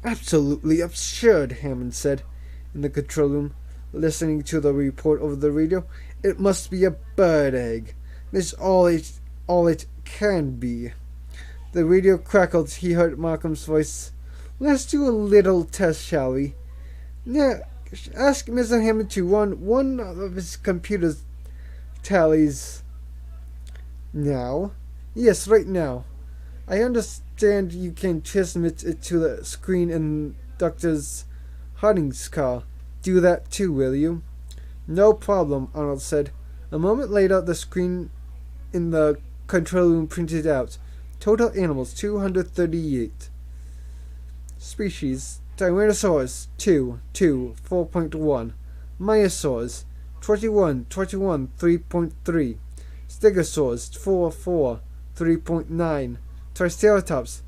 S1: Absolutely absurd, Hammond said, in the control room, listening to the report over the radio. It must be a bird egg. This is all it can be. The radio crackled. He heard Malcolm's voice. Let's do a little test, shall we? Now, ask Mr. Hammond to run one of his computer's tallies. Now? Yes, right now. I understand you can transmit it to the screen in Dr. Harding's car. Do that too, will you? No problem, Arnold said. A moment later, the screen in the control room printed out. Total animals, 238. Species, Tyrannosaurus, 4.1. Myosaurs, 21, 3.3. Stegosaurus, 4, 3.9. Triceratops,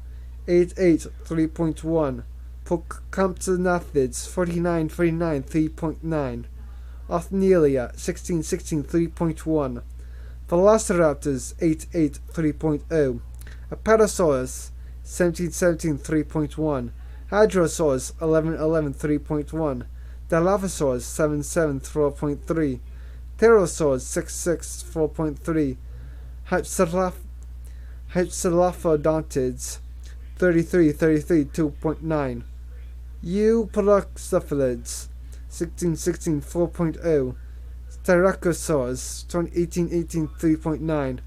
S1: 8, 3.1. Procampsognathids, 49, 3.9. Othnielia, 16, 3.1. Velociraptors, 8, 3.0. Apatosaurus, 17, 3.1. Hadrosaurus, 11, 3.1. Dilophosaurus, 7, 4.3. Pterosaurs, 6, 4.3. Hypsilophodontids, 33, 2.9. Euploxophilids, 16, 4.0. Styracosaurs, 18, 3.9.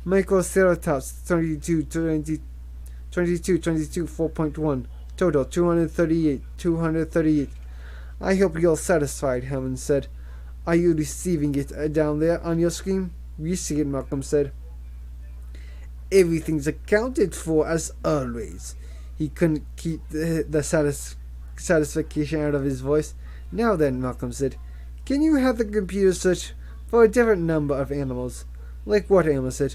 S1: Microceratops, 22, 4.1. Total, 238. I hope you're satisfied, Hammond said. Are you receiving it down there on your screen? We see it, Malcolm said. Everything's accounted for as always. He couldn't keep the satisfaction out of his voice. Now then, Malcolm said, can you have the computer search for a different number of animals? Like what, Emma said.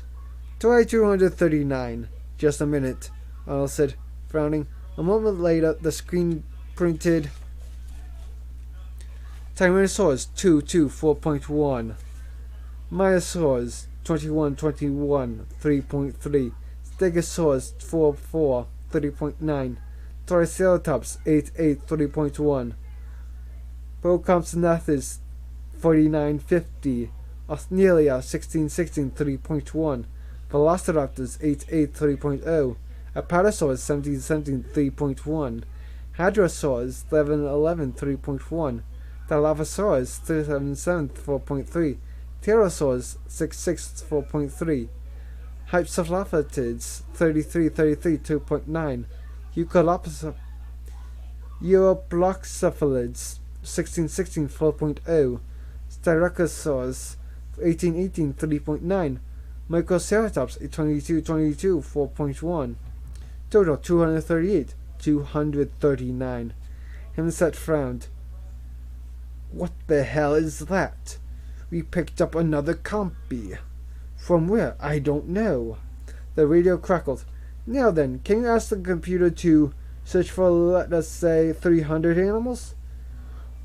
S1: Try 239. Just a minute, Arnold said, frowning. A moment later, the screen printed Tyrannosaurus 4.1. Myosaurs 21, 3.3. Stegosaurus 4, 3.9. Triceratops 8, 3.1. Procampsognathus 49, 50. Othnielia 16, 3.1. Velociraptors 8, 3.0. Apatosaurus 17, 3.1. Hadrosaurs 11, 3.1. Dilophosaurus 37, 4.3. Pterosaurs 6, 4.3. Hypsilophotids 33, 2.9. Euploxophilids 16, 4.0. Styracosaurs 18, 3.9. Microceratops 22, 4.1. Total 238. 239. Hemsett frowned. What the hell is that? We picked up another copy. From where? I don't know. The radio crackled. Now then, can you ask the computer to search for, let us say, 300 animals?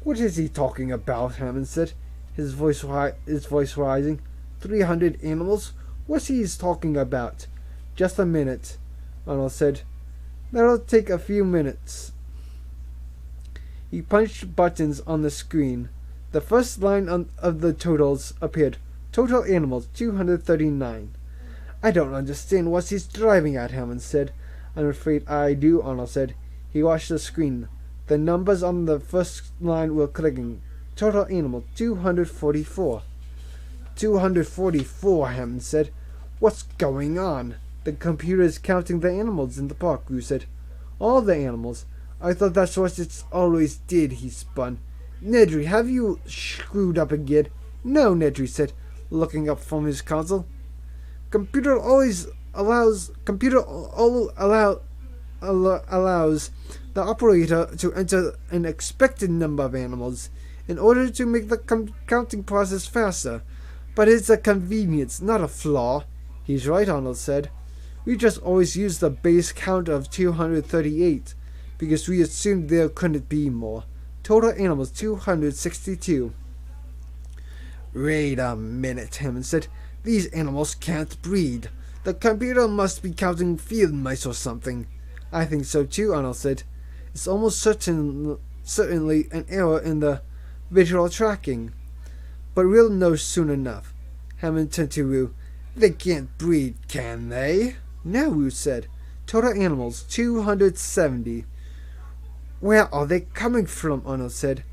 S1: What is he talking about? Hammond said, his voice rising. 300 animals? What's he talking about? Just a minute, Arnold said. That'll take a few minutes. He punched buttons on the screen. The first line of the totals appeared. Total animals, 239. I don't understand what he's driving at, Hammond said. I'm afraid I do, Arnold said. He watched the screen. The numbers on the first line were clicking. Total animal, 244. 244, Hammond said. What's going on? The computer is counting the animals in the park, Rue said. All the animals. I thought that's what it always did, he spun. Nedry, have you screwed up again? No, Nedry said, looking up from his console. Computer allows the operator to enter an expected number of animals in order to make the counting process faster. But it's a convenience, not a flaw. He's right, Arnold said. We just always used the base count of 238 because we assumed there couldn't be more. Total animals 262. Wait a minute, Hammond said. These animals can't breed. The computer must be counting field mice or something. I think so too, Arnold said. It's almost certainly an error in the visual tracking. But we'll know soon enough. Hammond turned to Rue. They can't breed, can they? No, Rue said. Total animals, 270. Where are they coming from? Arnold said.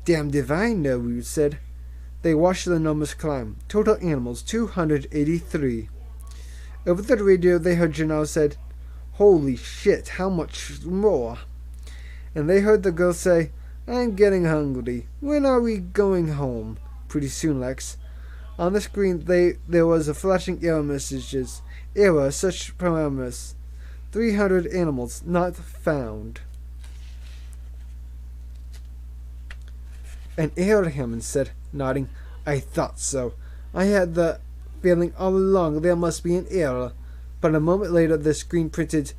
S1: Damned if I know, Rue said. They watched the numbers climb. Total animals, 283. Over the radio, they heard Janelle said, Holy shit, how much more? And they heard the girl say, I'm getting hungry. When are we going home? Pretty soon, Lex. On the screen, there was a flashing error messages. Error, search parameters. 300 animals not found. An error, Hammond said, nodding. I thought so. I had the feeling all along there must be an error. But a moment later, the screen printed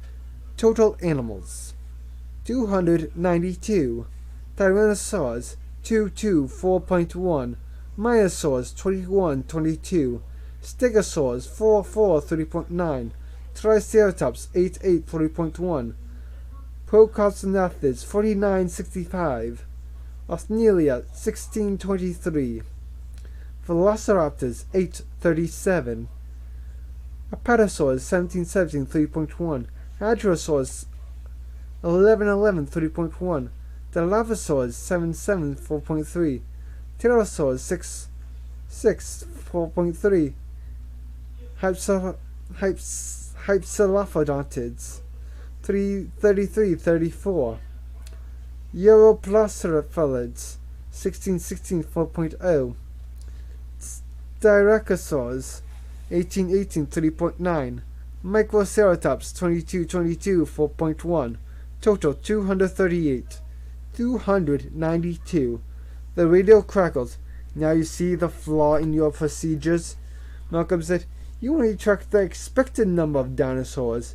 S1: total animals. 292. Tyrannosaurs, 224.1. Myosaurs, 2122. Stegosaurs, 443.9. Triceratops, 883.1. Procalcinotherids, 4965. Othnielia, 1623. Velociraptors, 837. Apatosaurs, 1717.3.1. Hadrosaurs, 1111, 3.1. Dilophosaurs, 774.3. Pterosaurs, 4.3. Hypsilophodontids, 34. Europleurophilids, 4.0. Styracosaurs, 3.9. Microceratops, 4.1. Total 238. 292. The radio crackled. Now you see the flaw in your procedures? Malcolm said. You only tracked the expected number of dinosaurs.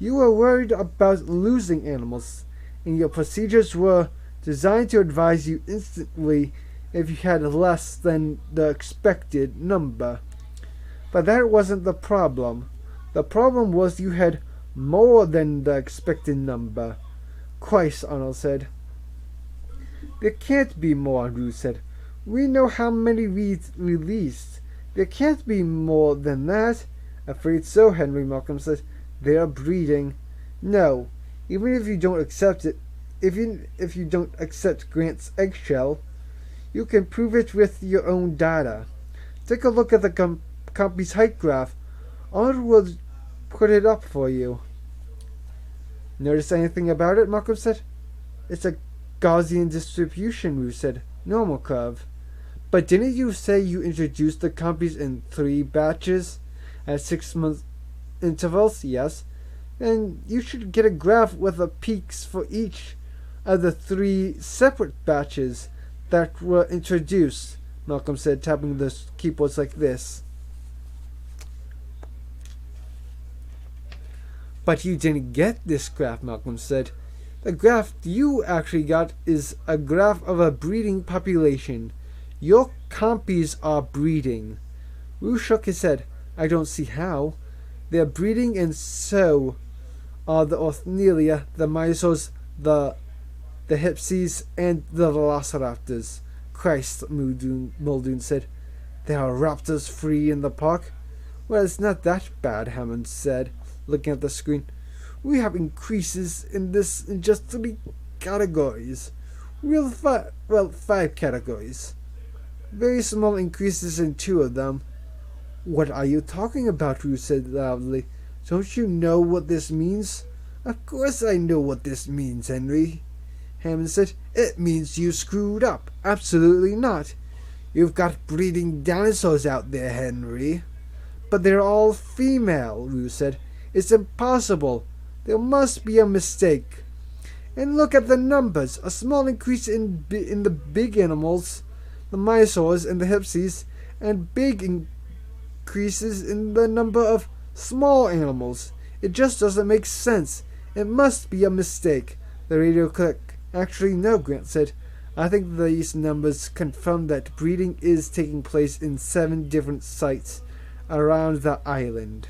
S1: You were worried about losing animals, and your procedures were designed to advise you instantly if you had less than the expected number. But that wasn't the problem. The problem was you had more than the expected number. Christ, Arnold said. There can't be more, Rue said. We know how many we released. There can't be more than that. Afraid so, Henry, Malcolm said. They are breeding. No, even if you don't accept it, even if you don't accept Grant's eggshell, you can prove it with your own data. Take a look at the company's height graph. Arnold will put it up for you. Notice anything about it? Malcolm said. It's a Gaussian distribution, Rue said. Normal curve. But didn't you say you introduced the companies in 3 batches at 6-month intervals? Yes. Then you should get a graph with the peaks for each of the 3 separate batches that were introduced, Malcolm said, tapping the keyboards like this. But you didn't get this graph, Malcolm said. The graph you actually got is a graph of a breeding population. Your compies are breeding. Wu shook his head. I don't see how. They're breeding, and so are the Orthnelia, the Mysosaurs, the Hypsies, and the Velociraptors. Christ, Muldoon said. There are raptors free in the park? Well, it's not that bad, Hammond said, looking at the screen. We have increases in just 3 categories. Five categories. Very small increases in 2 of them. What are you talking about? Rue said loudly. Don't you know what this means? Of course I know what this means, Henry. Hammond said. It means you screwed up. Absolutely not. You've got breeding dinosaurs out there, Henry. But they're all female, Rue said. It's impossible. There must be a mistake. And look at the numbers. A small increase in the big animals, the Mysosaurs and the Hypsies, and big increases in the number of small animals. It just doesn't make sense. It must be a mistake. The radio clicked. Actually, no, Grant said. I think these numbers confirm that breeding is taking place in 7 different sites around the island.